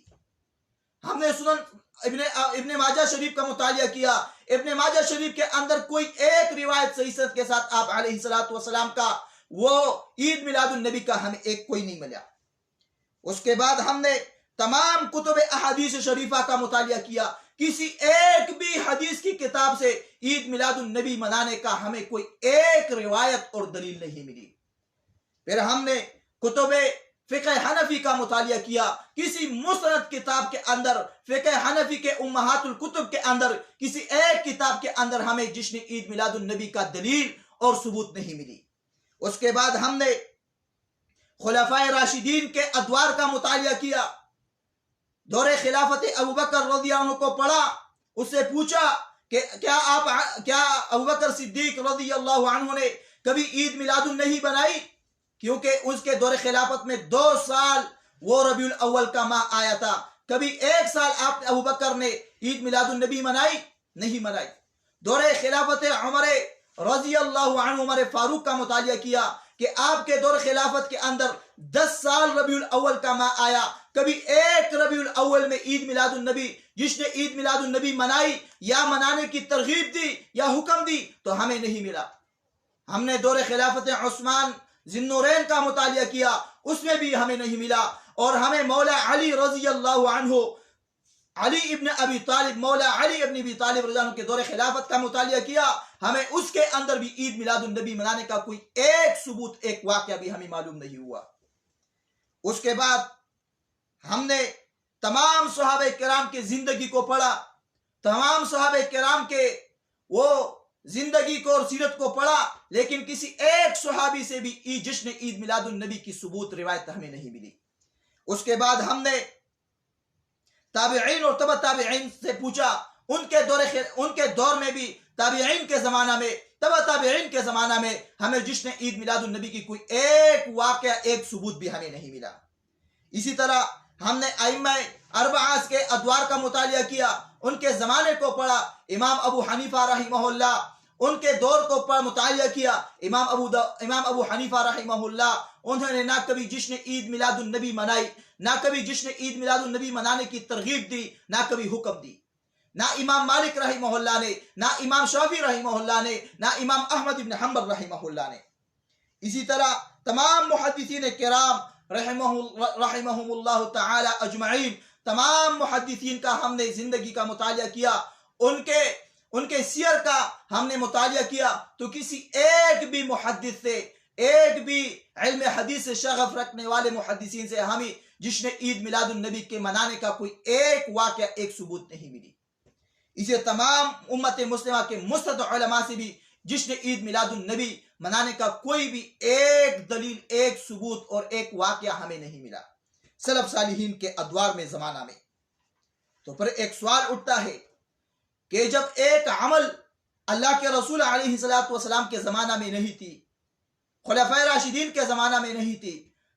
ہم نے سنن ابن ماجہ شریف کا مطالعہ کیا، ابن ماجہ شریف کے اندر کوئی ایک روایت صحیح صنعت کے ساتھ آپ علیہ السلام کا وہ عید میلاد النبی کا ہمیں ایک کوئی نہیں ملا۔ اس کے بعد ہم نے تمام کتب احادیث شریفہ کا مطالعہ کیا، کسی ایک بھی حدیث کی کتاب سے عید میلاد النبی منانے کا ہمیں کوئی ایک روایت اور دلیل نہیں ملی۔ پھر ہم نے کتب فقہ حنفی کا مطالعہ کیا، کسی مستند کتاب کے اندر، فقہ حنفی کے امہات الکتب کے اندر، کسی ایک کتاب کے اندر ہمیں جشن عید میلاد النبی کا دلیل اور ثبوت نہیں ملی۔ اس کے بعد ہم نے خلفائے راشدین کے ادوار کا مطالعہ کیا، دور خلافت ابوبکر رضی اللہ عنہ کو پڑھا، اس سے پوچھا کہ کیا ابوبکر صدیق رضی اللہ عنہ نے کبھی عید میلاد النبی بنائی؟ کیونکہ اس کے دور خلافت میں 2 سال وہ ربیع الاول کا ماہ آیا تھا، کبھی ایک سال آپ ابوبکر نے عید میلاد النبی منائی؟ نہیں منائی۔ دور خلافت عمر رضی اللہ عنہ عمر فاروق کا مطالعہ کیا کہ آپ کے دور خلافت کے اندر 10 سال ربیع الاول کا ماہ آیا، کبھی ایک ربیع الاول میں عید میلاد النبی جس نے عید میلاد النبی منائی یا منانے کی ترغیب دی یا حکم دی تو ہمیں نہیں ملا۔ ہم نے دور خلافت عثمان ذی النورین کا مطالعہ کیا، اس میں بھی ہمیں نہیں ملا، اور ہمیں مولا علی رضی اللہ عنہ، علی ابن ابی طالب، مولا علی ابن ابی طالب رضی اللہ عنہ کے دور خلافت کا مطالعہ کیا، ہمیں اس کے اندر بھی عید میلاد النبی منانے کا کوئی ایک ثبوت، ایک واقعہ بھی ہمیں معلوم نہیں ہوا۔ اس کے بعد ہم نے تمام صحابہ کرام کی زندگی کو پڑھا، تمام صحابہ کرام کے وہ زندگی کو اور سیرت کو پڑھا، لیکن کسی ایک صحابی سے بھی جشن عید میلاد النبی کی ثبوت روایت ہمیں نہیں ملی۔ اس کے بعد ہم نے تابعین اور تبع تابعین سے پوچھا، ان کے دور میں بھی، تابعین کے زمانہ میں، تبع تابعین کے زمانہ میں ہمیں جشن عید میلاد النبی کی کوئی ایک واقعہ، ایک ثبوت بھی ہمیں نہیں ملا۔ اسی طرح ہم نے ائمہ اربعہ کے ادوار کا مطالعہ کیا، ان کے زمانے کو پڑھا، امام ابو حنیفہ رحمہ اللہ، ان کے دور کو مطالعہ کیا، امام ابو حنیفہ رحمہ اللہ، انہوں نے نہ کبھی جشن عید میلاد النبی منائی، نہ کبھی جشن عید میلاد النبی منانے کی ترغیب دی، نہ کبھی حکم دی۔ نہ امام مالک رحمہ اللہ نے، نہ امام شافعی رحمہ اللہ نے، نہ امام احمد بن حنبل رحمہ اللہ نے۔ اسی طرح تمام محدثین کرام رحمہم اللہ تعالی اجمعین، تمام محدثین کا ہم نے زندگی کا مطالعہ کیا، ان کے سیر کا ہم نے مطالعہ کیا، تو کسی ایک بھی محدث سے، ایک بھی علم حدیث سے شغف رکھنے والے محدثین سے ہمیں جشن عید میلاد النبی کے منانے کا کوئی ایک واقعہ، ایک ثبوت نہیں ملی۔ اسے تمام امت مسلمہ کے مستند علماء سے بھی جشن عید میلاد النبی منانے کا کوئی بھی ایک دلیل، ایک ثبوت اور ایک واقعہ ہمیں نہیں ملا سلف صالحین کے ادوار میں، زمانہ میں۔ تو پھر ایک سوال اٹھتا ہے کہ جب ایک عمل اللہ کے رسول علیہ السلام کے زمانہ میں نہیں تھی، خلفائے راشدین کے زمانہ میں نہیں تھی،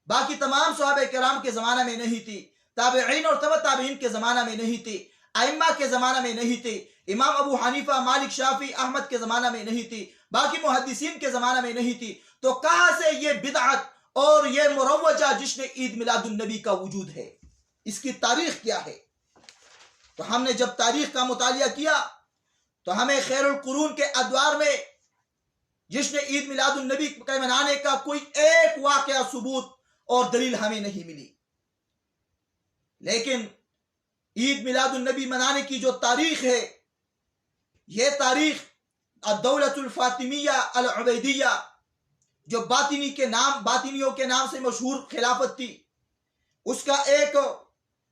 باقی تمام صحابہ کرام کے زمانہ میں نہیں تھی، تابعین اور تبع تابعین کے زمانہ میں نہیں تھی، ائمہ کے زمانہ میں نہیں تھی، امام ابو حنیفہ، مالک، شافعی، احمد کے زمانہ میں نہیں تھی، باقی محدثین کے زمانہ میں نہیں تھی، تو کہاں سے یہ بدعت اور یہ مروجہ جشن عید میلاد النبی کا وجود ہے؟ اس کی تاریخ کیا ہے؟ تو ہم نے جب تاریخ کا مطالعہ کیا تو ہمیں خیر القرون کے ادوار میں جشن عید میلاد النبی کے منانے کا کوئی ایک واقعہ، ثبوت اور دلیل ہمیں نہیں ملی۔ لیکن عید میلاد النبی منانے کی جو تاریخ ہے، یہ تاریخ الدولۃ الفاطمیہ العبیدیہ، جو باطنیوں کے نام سے مشہور خلافت تھی، اس کا ایک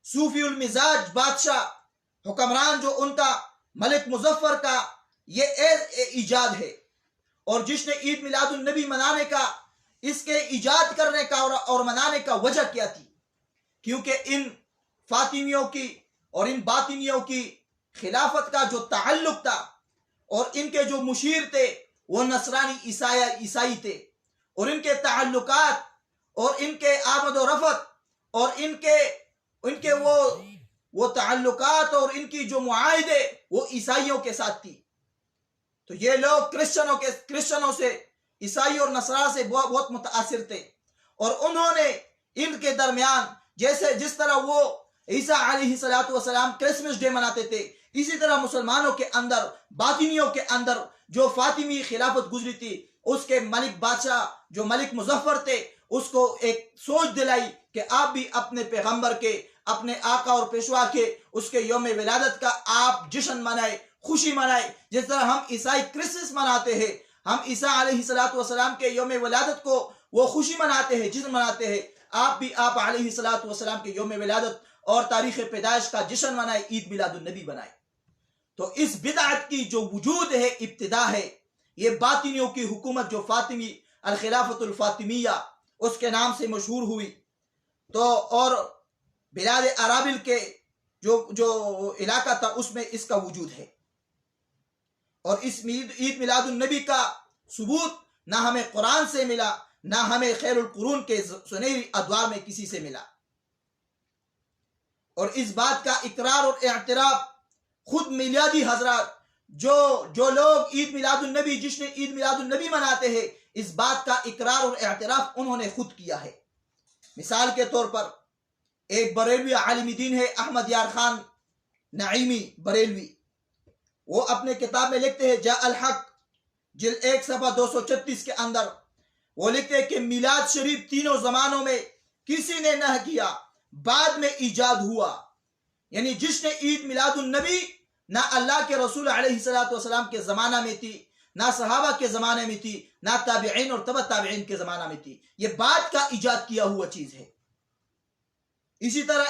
صوفی المزاج بادشاہ، حکمران جو ان کا ملک مظفر کا یہ ایجاد ہے۔ اور جشن عید میلاد النبی منانے کا، اس کے ایجاد کرنے کا اور منانے کا وجہ کیا تھی؟ کیونکہ ان فاطمیوں کی اور ان باطنیوں کی خلافت کا جو تعلق تھا، اور ان کے جو مشیر تھے وہ نصرانی عیسائی تھے، اور ان کے تعلقات اور ان کے آمد و رفت اور ان کے وہ تعلقات اور ان کی جو معاہدے وہ عیسائیوں کے ساتھ تھی۔ تو یہ لوگ کرسچنوں سے، عیسائی اور نصارہ سے بہت متاثر تھے، اور انہوں نے ان کے درمیان جس طرح وہ عیسیٰ علیہ السلام کرسمس ڈے مناتے تھے، اسی طرح مسلمانوں کے اندر، باطنیوں کے اندر جو فاطمی خلافت گزری تھی، اس کے ملک بادشاہ جو ملک مظفر تھے، اس کو ایک سوچ دلائی کہ آپ بھی اپنے پیغمبر کے، اپنے آقا اور پیشوا کے، اس کے یوم ولادت کا آپ جشن منائے، خوشی منائے، جس طرح ہم عیسائی کرسمس مناتے ہیں، ہم عیسیٰ علیہ السلام کے یوم ولادت کو وہ خوشی مناتے ہیں، جشن مناتے ہیں، آپ بھی آپ علیہ السلام کے یوم ولادت اور تاریخ پیدائش کا جشن منائے، عید میلاد النبی بنائے۔ تو اس بدعت کی جو وجود ہے، ابتدا ہے، یہ باطنیوں کی حکومت جو فاطمی الخلافت الفاطمیہ اس کے نام سے مشہور ہوئی، تو اور بلاد ارابل کے جو علاقہ تھا اس میں اس کا وجود ہے۔ اور اس عید میلاد النبی کا ثبوت نہ ہمیں قرآن سے ملا، نہ ہمیں خیر القرون کے سنہری ادوار میں کسی سے ملا۔ اور اس بات کا اقرار اور اعتراف خود میلادی حضرات جو لوگ عید میلاد النبی، جشن عید میلاد النبی مناتے ہیں، اس بات کا اقرار اور اعتراف انہوں نے خود کیا ہے۔ مثال کے طور پر ایک بریلوی عالم دین ہے احمد یار خان نعیمی بریلوی، وہ اپنے کتاب میں لکھتے ہیں جاء الحق جلد 1 صفحہ 236 کے اندر وہ لکھتے ہیں کہ میلاد شریف تینوں زمانوں میں کسی نے نہ کیا، بعد میں ایجاد ہوا۔ یعنی جشن عید میلاد النبی نہ اللہ کے رسول علیہ السلام کے زمانہ میں تھی، نہ صحابہ کے زمانے میں تھی، نہ تابعین اور تبع تابعین کے زمانہ میں تھی، یہ بعد کا ایجاد کیا ہوا چیز ہے۔ اسی طرح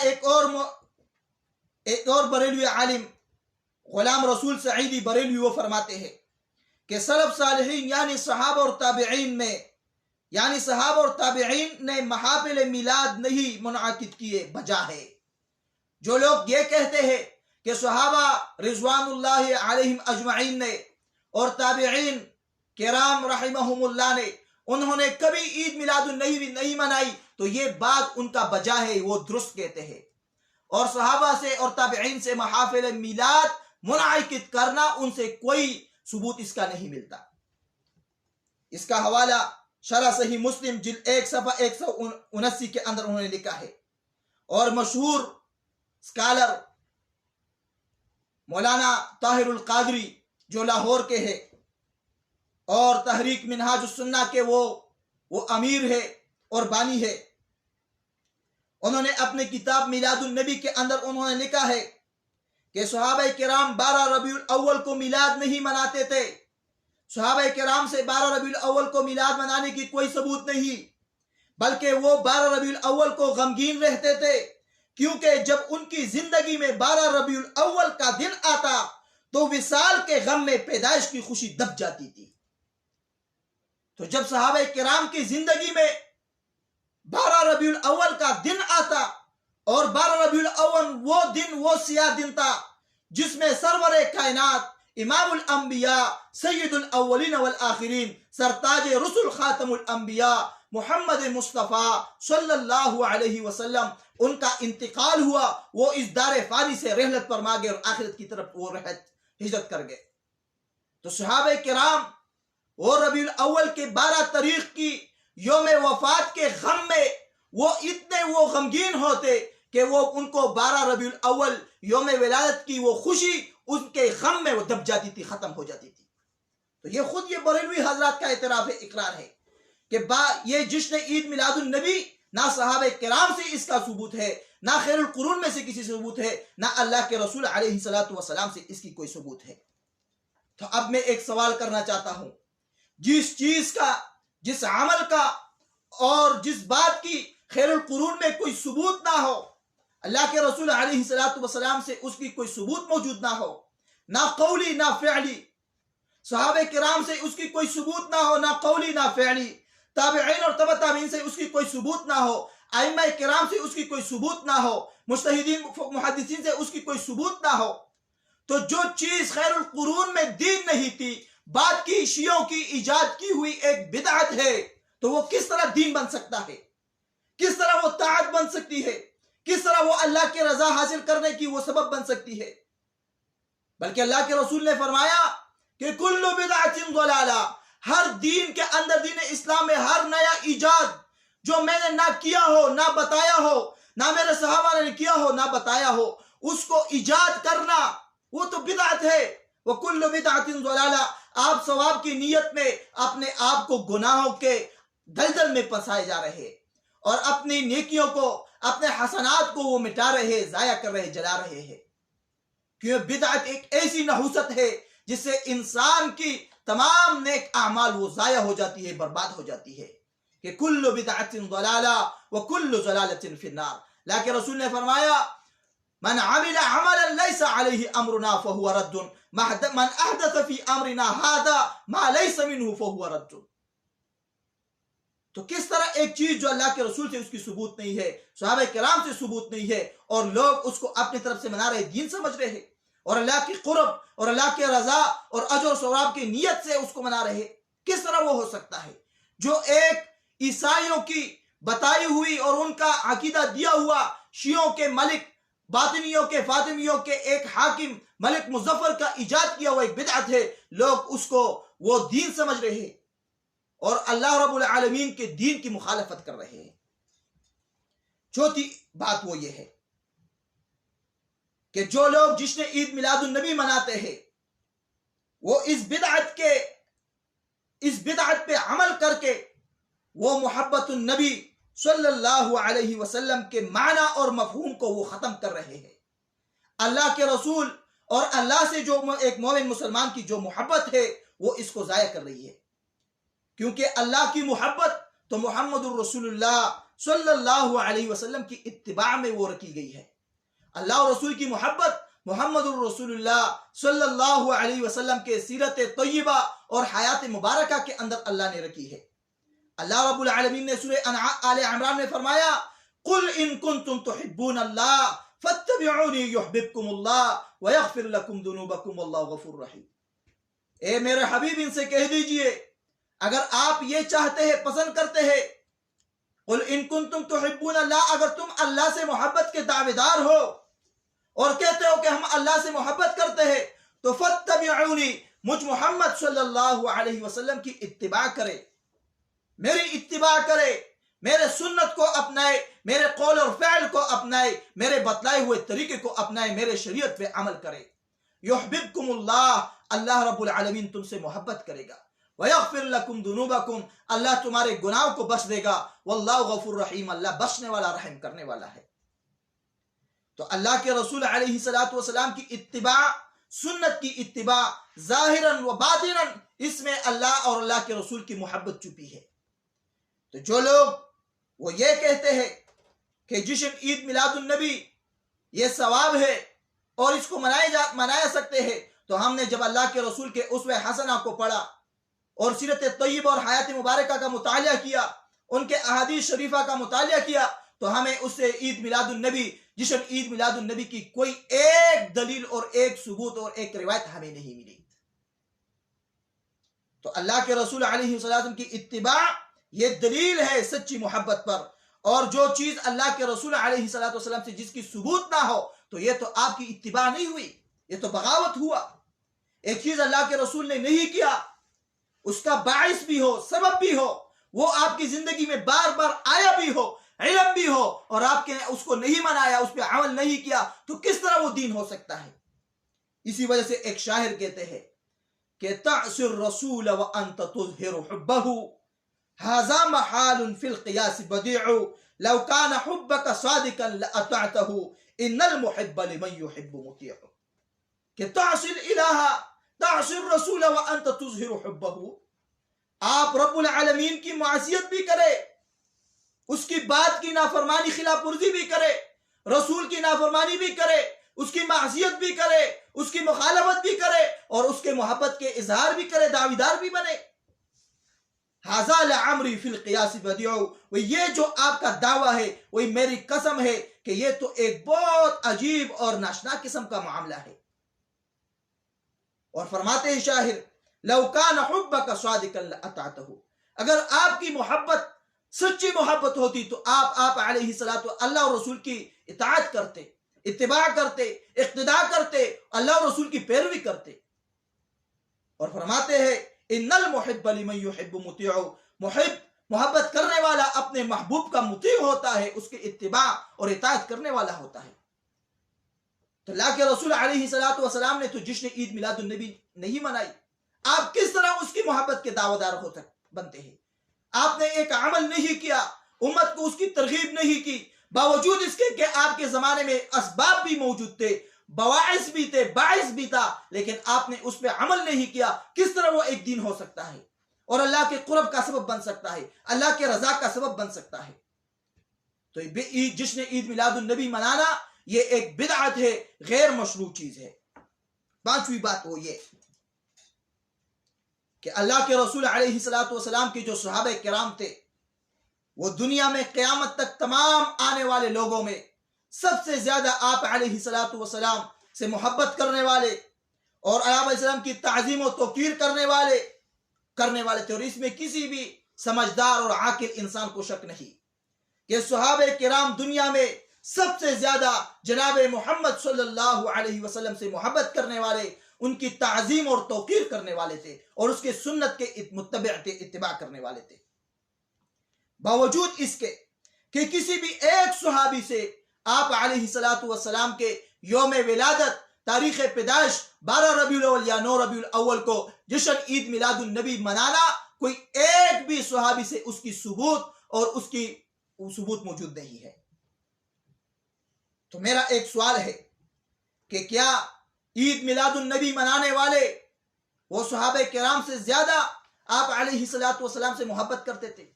ایک اور بریلوی عالم غلام رسول سعیدی بریلوی وہ فرماتے ہیں کہ سلف صالحین یعنی صحابہ اور تابعین نے محافل میلاد نہیں منعقد کیے، بجا ہے جو لوگ یہ کہتے ہیں کہ صحابہ رضوان اللہ علیہم اجمعین نے اور تابعین کرام رحمہم اللہ نے انہوں نے کبھی عید میلاد النبی نہیں منائی، تو یہ بات ان کا بجا ہے، وہ درست کہتے ہیں۔ اور صحابہ سے اور تابعین سے محافل میلاد منعقد کرنا ان سے کوئی ثبوت اس کا نہیں ملتا۔ اس کا حوالہ شرح صحیح مسلم جلد 1 صفحہ 179 کے اندر انہوں نے لکھا ہے۔ اور مشہور اسکالر مولانا طاہر القادری جو لاہور کے ہیں اور تحریک منہاج السنہ کے وہ امیر ہے اور بانی ہے، انہوں نے اپنے کتاب میلاد النبی کے اندر انہوں نے لکھا ہے کہ صحابہ کرام 12 ربیع الاول کو میلاد نہیں مناتے تھے۔ صحابہ کرام سے 12 ربیع الاول کو میلاد منانے کی کوئی ثبوت نہیں، بلکہ وہ 12 ربیع الاول کو غمگین رہتے تھے، کیونکہ جب ان کی زندگی میں 12 ربیع الاول کا دن آتا تو وصال کے غم میں پیدائش کی خوشی دب جاتی تھی۔ تو جب صحابہ کرام کی زندگی میں 12 ربیع الاول کا دن آتا، اور 12 ربیع الاول وہ سیاہ دن تھا جس میں سرور کائنات امام الانبیاء سید الاولین والآخرین سرتاج رسل خاتم الانبیاء محمد مصطفیٰ صلی اللہ علیہ وسلم ان کا انتقال ہوا، وہ اس دار فانی سے رحلت فرما گئے اور آخرت کی طرف وہ ہجرت کر گئے۔ تو صحابہ کرام وہ ربیع الاول کے 12 تاریخ کی یوم وفات کے غم میں وہ اتنے غمگین ہوتے کہ وہ ان کو 12 ربیع الاول یوم ولادت کی وہ خوشی ان کے غم میں وہ دب جاتی تھی، ختم ہو جاتی تھی۔ تو یہ بریلوی حضرات کا اعتراف ہے، اقرار ہے کہ یہ جشن عید میلاد النبی نہ صحابہ کرام سے اس کا ثبوت ہے، نہ خیر القرون میں سے کسی ثبوت ہے، نہ اللہ کے رسول علیہ السلام سے اس کی کوئی ثبوت ہے۔ تو اب میں ایک سوال کرنا چاہتا ہوں، جس چیز کا، جس عمل کا اور جس بات کی خیر القرون میں کوئی ثبوت نہ ہو، اللہ کے رسول علیہ السلام سے اس کی کوئی ثبوت موجود نہ ہو، نہ قولی نہ فعلی، صحابہ کرام سے اس کی کوئی ثبوت نہ ہو، نہ قولی نہ فعلی، تابعین اور تبع تابعین سے اس کی کوئی ثبوت نہ ہو، ائمہ کرام سے اس کی کوئی ثبوت نہ ہو، مجتہدین محدثین سے اس کی کوئی ثبوت نہ ہو، تو جو چیز خیر القرون میں دین نہیں تھی، بعد کی شیعوں کی ایجاد کی ہوئی ایک بدعت ہے، تو وہ کس طرح دین بن سکتا ہے؟ کس طرح وہ طاعت بن سکتی ہے؟ کس طرح وہ اللہ کی رضا حاصل کرنے کی وہ سبب بن سکتی ہے؟ بلکہ اللہ کے رسول نے فرمایا کہ کل بدعت ضلالہ، ہر دین کے اندر، دین اسلام میں ہر نیا ایجاد جو میں نے نہ کیا ہو، نہ بتایا ہو، نہ میرے صحابہ نے کیا ہو، نہ بتایا ہو، اس کو ایجاد کرنا وہ تو بدعت ہے۔ وَكُلُّ بِدْعَةٍ ضَلَالَةٍ، آپ ثواب کی نیت میں اپنے آپ کو گناہوں کے دلدل میں پھنسائے جا رہے اور اپنی نیکیوں کو، اپنے حسنات کو وہ مٹا رہے، ضائع کر رہے، جلا رہے ہیں۔ کیونکہ بدعت ایک ایسی نحوست ہے جس سے انسان کی تمام نیک اعمال وہ ضائع ہو جاتی ہے، برباد ہو جاتی ہے۔ کہ کل بدعت ضلالہ وکل ضلالۃ فی النار، اللہ کے رسول نے فرمایا من عمل عملا لیس علیہ امرنا فہو رد، من احدث فی امرنا ھذا ما لیس منہ فہو رد۔ تو کس طرح ایک چیز جو اللہ کے رسول سے اس کی ثبوت نہیں ہے، صحابہ کرام سے ثبوت نہیں ہے، اور لوگ اس کو اپنی طرف سے منا رہے، دین سمجھ رہے ہیں، اور اللہ کی قرب اور اللہ کے رضا اور اجر و ثواب کی نیت سے اس کو منا رہے، کس طرح وہ ہو سکتا ہے؟ جو ایک عیسائیوں کی بتائی ہوئی اور ان کا عقیدہ دیا ہوا، شیعوں کے ملک، باطنیوں کے، فاطمیوں کے ایک حاکم ملک مظفر کا ایجاد کیا ہوا ایک بدعت ہے، لوگ اس کو وہ دین سمجھ رہے ہیں اور اللہ رب العالمین کے دین کی مخالفت کر رہے ہیں۔ چوتھی بات وہ یہ ہے کہ جو لوگ جشن عید میلاد النبی مناتے ہیں وہ اس بدعت پہ عمل کر کے وہ محبت النبی صلی اللہ علیہ وسلم کے معنی اور مفہوم کو وہ ختم کر رہے ہیں۔ اللہ کے رسول اور اللہ سے جو ایک مومن مسلمان کی جو محبت ہے وہ اس کو ضائع کر رہی ہے، کیونکہ اللہ کی محبت تو محمد الرسول اللہ صلی اللہ علیہ وسلم کی اتباع میں وہ رکھی گئی ہے۔ اللہ اور رسول کی محبت محمد الرسول اللہ صلی اللہ علیہ وسلم کے سیرت طیبہ اور حیات مبارکہ کے اندر اللہ نے رکھی ہے۔ اللہ رب العالمین نے سورہ آل عمران میں فرمایا قل ان کنتم تحبون اللہ فاتبعونی یحببکم اللہ ویغفر لکم ذنوبکم واللہ غفور رحیم۔ اے میرے حبیب ان سے کہہ دیجئے اگر آپ یہ چاہتے ہیں، پسند کرتے ہیں، قل ان کنتم تحبون اللہ، اگر تم اللہ سے محبت کے دعوے دار ہو اور کہتے ہو کہ ہم اللہ سے محبت کرتے ہیں، تو فاتبعونی، مجھ محمد صلی اللہ علیہ وسلم کی اتباع کرے، میری اتباع کرے، میرے سنت کو اپنائے، میرے قول اور فعل کو اپنائے، میرے بتلائے ہوئے طریقے کو اپنائے، میرے شریعت پہ عمل کرے۔ یحببکم اللہ، اللہ رب العالمین تم سے محبت کرے گا۔ وَيَغْفِرْ لَكُمْ ذُنُوبَكُمْ، اللہ تمہارے گناہوں کو بخش دے گا۔ وَاللَّهُ غَفُورٌ رَحِيمٌ، اللہ بخشنے والا رحم کرنے والا ہے۔ تو اللہ کے رسول علیہ السلام کی اتباع، سنت کی اتباع ظاہراً و باطناً، اس میں اللہ اور اللہ کے رسول کی محبت چھپی ہے۔ تو جو لوگ وہ یہ کہتے ہیں کہ جشن عید میلاد النبی یہ ثواب ہے اور اس کو منایا سکتے ہیں، تو ہم نے جب اللہ کے رسول کے اسوہ حسنہ کو پڑھا اور سیرت طیبہ اور حیات مبارکہ کا مطالعہ کیا، ان کے احادیث شریفہ کا مطالعہ کیا، تو ہمیں اس سے عید میلاد النبی، جشن عید میلاد النبی کی کوئی ایک دلیل اور ایک ثبوت اور ایک روایت ہمیں نہیں ملی۔ تو اللہ کے رسول علیہ السلام کی اتباع یہ دلیل ہے سچی محبت پر، اور جو چیز اللہ کے رسول علیہ السلام سے جس کی ثبوت نہ ہو تو یہ تو آپ کی اتباع نہیں ہوئی، یہ تو بغاوت ہوا۔ ایک چیز اللہ کے رسول نے نہیں کیا، اس کا باعث بھی ہو، سبب بھی ہو، وہ آپ کی زندگی میں بار بار آیا بھی ہو، علم بھی ہو، اور آپ نے اس کو نہیں منایا، اس پہ عمل نہیں کیا، تو کس طرح وہ دین ہو سکتا ہے؟ اسی وجہ سے ایک شاعر کہتے ہیں کہ تعصی الرسول وانت تظہر حبہ، ھذا محال فی القیاس بدیع، لو کان حبک صادقا لأطعتہ، ان المحب لمن یحب مطیع۔ کہ تعصی الالہ، تعصی الرسول وانت تظہر حبہ، آپ رب العالمین کی معصیت بھی کرے، اس کی بات کی نافرمانی، خلاف ورزی بھی کرے، رسول کی نافرمانی بھی کرے، اس کی معصیت بھی کرے، اس کی مخالفت بھی کرے، اور اس کے محبت کے اظہار بھی کرے، دعویدار بھی بنے۔ ھذا لعمری فی القیاس بدیع، وہ یہ جو آپ کا دعویٰ ہے، وہی میری قسم ہے کہ یہ تو ایک بہت عجیب اور ناشنا قسم کا معاملہ ہے۔ اور فرماتے ہیں شاعر لو کان حبک صادقا لأطعتہ، اگر آپ کی محبت سچی محبت ہوتی تو آپ علیہ الصلوۃ اللہ اور رسول کی اطاعت کرتے، اتباع کرتے، اقتداء کرتے، اللہ اور رسول کی پیروی کرتے۔ اور فرماتے ہیں ان المحب لمن یحب مطیع، محبت کرنے والا اپنے محبوب کا مطیع ہوتا ہے، اس کے اتباع اور اطاعت کرنے والا ہوتا ہے۔ تو اللہ کے رسول علیہ السلام نے تو جشن عید میلاد النبی نہیں منائی، آپ کس طرح اس کی محبت کے دعویدار بنتے ہیں؟ آپ نے ایک عمل نہیں کیا، امت کو اس کی ترغیب نہیں کی، باوجود اس کے کہ آپ کے زمانے میں اسباب بھی موجود تھے، بواعث بھی تھے، باعث بھی تھا، لیکن آپ نے اس پہ عمل نہیں کیا۔ کس طرح وہ ایک دین ہو سکتا ہے اور اللہ کے قرب کا سبب بن سکتا ہے، اللہ کے رضا کا سبب بن سکتا ہے؟ تو جشن عید میلاد النبی منانا یہ ایک بدعت ہے، غیر مشروع چیز ہے۔ پانچویں بات وہ یہ کہ اللہ کے رسول علیہ السلام کے جو صحابہ کرام تھے، وہ دنیا میں قیامت تک تمام آنے والے لوگوں میں سب سے زیادہ آپ علیہ السلام سے محبت کرنے والے اور آپ علیہ السلام کی تعظیم و توقیر کرنے والے تھے، اور اس میں کسی بھی سمجھدار اور عاقل انسان کو شک نہیں کہ صحابہ کرام دنیا میں سب سے زیادہ جناب محمد صلی اللہ علیہ وسلم سے محبت کرنے والے، ان کی تعظیم اور توقیر کرنے والے تھے، اور اس کے سنت کے متبع تھے، اتباع کرنے والے تھے۔ باوجود اس کے کہ کسی بھی ایک صحابی سے آپ علیہ السلام کے یوم ولادت، تاریخ پیدائش 12 ربیع الاول یا 9 ربیع الاول کو جشن عید میلاد النبی منانا، کوئی ایک بھی صحابی سے اس کی ثبوت اور اس کی ثبوت موجود نہیں ہے۔ تو میرا ایک سوال ہے کہ کیا عید میلاد النبی منانے والے وہ صحابہ کرام سے زیادہ آپ علیہ السلام سے محبت کرتے تھے،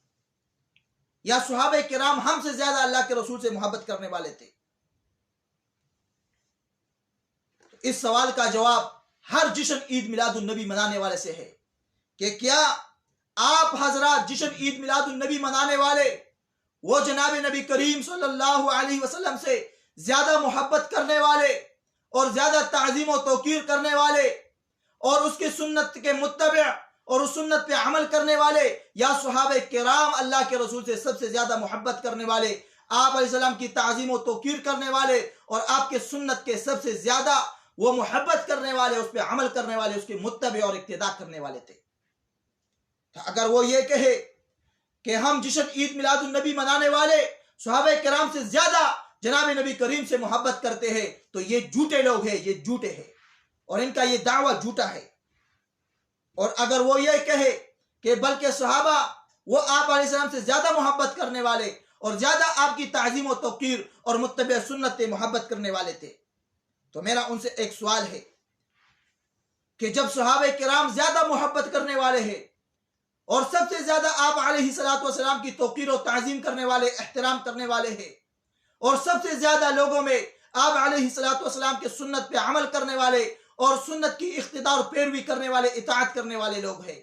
یا صحابہ کرام ہم سے زیادہ اللہ کے رسول سے محبت کرنے والے تھے؟ اس سوال کا جواب ہر جشن عید میلاد النبی منانے والے سے ہے کہ کیا آپ حضرات جشن عید میلاد النبی منانے والے وہ جناب نبی کریم صلی اللہ علیہ وسلم سے زیادہ محبت کرنے والے اور زیادہ تعظیم و توقیر کرنے والے اور اس کی سنت کے متبع اور اس سنت پہ عمل کرنے والے، یا صحابہ کرام اللہ کے رسول سے سب سے زیادہ محبت کرنے والے، آپ علیہ السلام کی تعظیم و توقیر کرنے والے اور آپ کے سنت کے سب سے زیادہ وہ محبت کرنے والے، اس پہ عمل کرنے والے، اس کے متبع اور اقتداء کرنے والے تھے؟ تو اگر وہ یہ کہے کہ ہم جشن عید میلاد النبی منانے والے صحابہ کرام سے زیادہ جناب نبی کریم سے محبت کرتے ہیں، تو یہ جھوٹے لوگ ہیں، یہ جھوٹے ہیں، اور ان کا یہ دعویٰ جھوٹا ہے۔ اور اگر وہ یہ کہے کہ بلکہ صحابہ وہ آپ علیہ السلام سے زیادہ محبت کرنے والے اور زیادہ آپ کی تعظیم و توقیر اور متبع سنت سے محبت کرنے والے تھے، تو میرا ان سے ایک سوال ہے کہ جب صحابہ کرام زیادہ محبت کرنے والے ہیں اور سب سے زیادہ آپ علیہ السلام کی توقیر و تعظیم کرنے والے، احترام کرنے والے ہیں، اور سب سے زیادہ لوگوں میں آپ علیہ السلام کے سنت پہ عمل کرنے والے اور سنت کی اقتداء اور پیروی کرنے والے، اطاعت کرنے والے لوگ ہیں،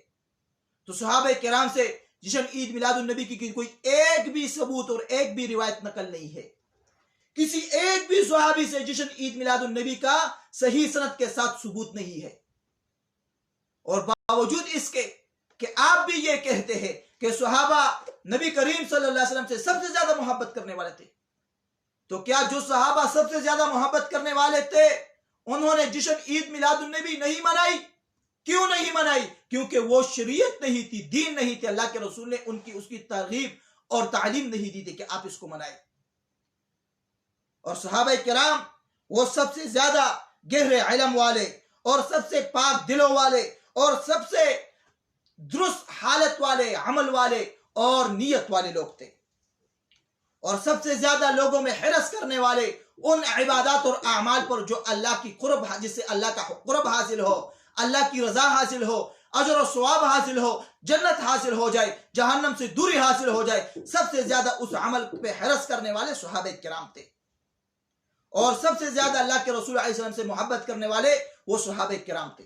تو صحابہ کرام سے جشن عید میلاد النبی کی کوئی ایک بھی ثبوت اور ایک بھی روایت نقل نہیں ہے۔ کسی ایک بھی صحابی سے جشن عید میلاد النبی کا صحیح سند کے ساتھ ثبوت نہیں ہے۔ اور باوجود اس کے کہ آپ بھی یہ کہتے ہیں کہ صحابہ نبی کریم صلی اللہ علیہ وسلم سے سب سے زیادہ محبت کرنے والے تھے، تو کیا جو صحابہ سب سے زیادہ محبت کرنے والے تھے انہوں نے جشن عید میلاد النبی نہیں منائی؟ کیوں نہیں منائی؟ کیونکہ وہ شریعت نہیں تھی، دین نہیں تھی، اللہ کے رسول نے اس کی ترغیب اور تعلیم نہیں دی تھی کہ آپ اس کو منائیں۔ اور صحابہ کرام وہ سب سے زیادہ گہرے علم والے اور سب سے پاک دلوں والے اور سب سے درست حالت والے، عمل والے اور نیت والے لوگ تھے، اور سب سے زیادہ لوگوں میں حرص کرنے والے ان عبادات اور اعمال پر جو اللہ کی قرب، جس سے اللہ کا قرب حاصل ہو، اللہ کی رضا حاصل ہو، اجر و ثواب حاصل ہو، جنت حاصل ہو جائے، جہنم سے دوری حاصل ہو جائے، سب سے زیادہ اس عمل پہ حرص کرنے والے صحابہ کرام تھے، اور سب سے زیادہ اللہ کے رسول علیہ السلام سے محبت کرنے والے وہ صحابہ کرام تھے۔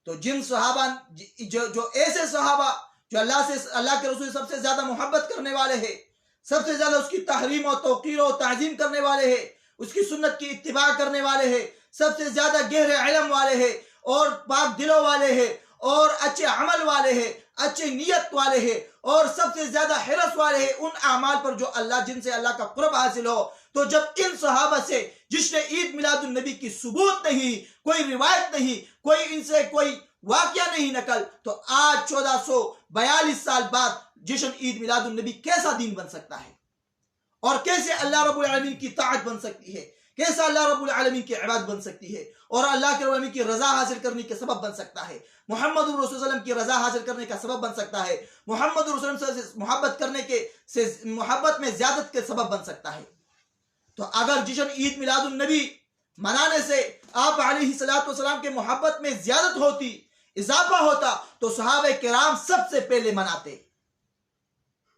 تو جن صحابہ جو ایسے صحابہ جو اللہ کے رسول سب سے زیادہ محبت کرنے والے ہیں، سب سے زیادہ اس کی تحریم و توقیر و تعظیم کرنے والے ہیں، اس کی سنت کی اتباع کرنے والے ہیں، سب سے زیادہ گہرے علم والے ہیں اور پاک دلوں والے ہیں اور اچھے عمل والے ہیں، اچھے نیت والے ہیں، اور سب سے زیادہ حرص والے ہیں ان اعمال پر جو جن سے اللہ کا قرب حاصل ہو، تو جب ان صحابہ سے جس نے عید میلاد النبی کی ثبوت نہیں، کوئی روایت نہیں، کوئی ان سے کوئی واقعہ نہیں نقل، تو آج 1442 سال بعد جشن عید میلاد النبی کیسا دین بن سکتا ہے، اور کیسے اللہ رب العالمین کی طاعت بن سکتی ہے، کیسا اللہ رب العالمین کی عبادت بن سکتی ہے، اور اللہ کے رب العالمین کی رضا حاصل کرنے کے سبب بن سکتا ہے، محمد رسول صلی اللہ علیہ وسلم کی رضا حاصل کرنے کا سبب بن سکتا ہے، محمد رسول صلی اللہ علیہ وسلم سے محبت کرنے سے محبت میں زیادت کے سبب بن سکتا ہے۔ تو اگر جشن عید میلاد النبی منانے سے آپ علیہ السلام کے محبت میں زیادت ہوتی، اضافہ ہوتا، تو صحابہ کرام سب سے پہلے مناتے۔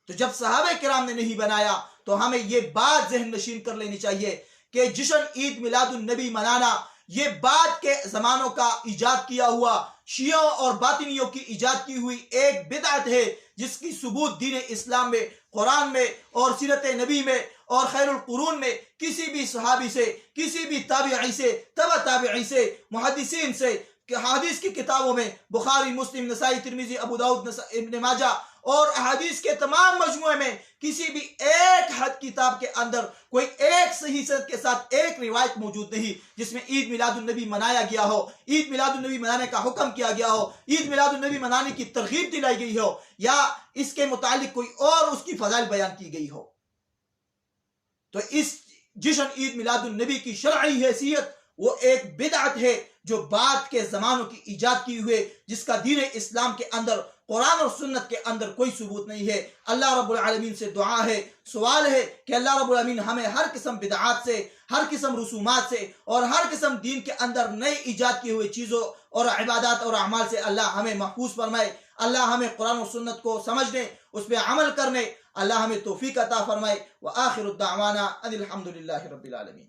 تو جب صحابہ کرام نے نہیں بنایا تو ہمیں یہ بات ذہن نشین کر لینی چاہیے کہ جشن عید میلاد النبی منانا یہ بعد کے زمانوں کا ایجاد کیا ہوا، شیعوں اور باطنیوں کی ایجاد کی ہوئی ایک بدعت ہے، جس کی ثبوت دین اسلام میں، قرآن میں اور سیرت نبی میں اور خیر القرون میں کسی بھی صحابی سے، کسی بھی تابعی سے، تبع تابعی سے، محدثین سے، کہ حدیث کی کتابوں میں بخاری، مسلم، نسائی، ترمذی، ابو داؤد، ابن ماجہ اور احادیث کے تمام مجموعے میں کسی بھی ایک کتاب کے اندر کوئی ایک صحیح سند کے ساتھ ایک روایت موجود نہیں جس میں عید میلاد النبی منایا گیا ہو، عید میلاد النبی منانے کا حکم کیا گیا ہو، عید میلاد النبی منانے کی ترغیب دلائی گئی ہو، یا اس کے متعلق کوئی اور اس کی فضائل بیان کی گئی ہو۔ تو اس جشن عید میلاد النبی کی شرعی حیثیت وہ ایک بدعت ہے جو بعد کے زمانوں کی ایجاد کی ہوئے، جس کا دین اسلام کے اندر، قرآن اور سنت کے اندر کوئی ثبوت نہیں ہے۔ اللہ رب العالمین سے دعا ہے، سوال ہے کہ اللہ رب العالمین ہمیں ہر قسم بدعات سے، ہر قسم رسومات سے اور ہر قسم دین کے اندر نئی ایجاد کی ہوئی چیزوں اور عبادات اور اعمال سے اللہ ہمیں محفوظ فرمائے۔ اللہ ہمیں قرآن و سنت کو سمجھنے، اس پہ عمل کرنے اللہ ہمیں توفیق عطا فرمائے۔ وآخر الدعوانا ان الحمد للہ رب العالمین۔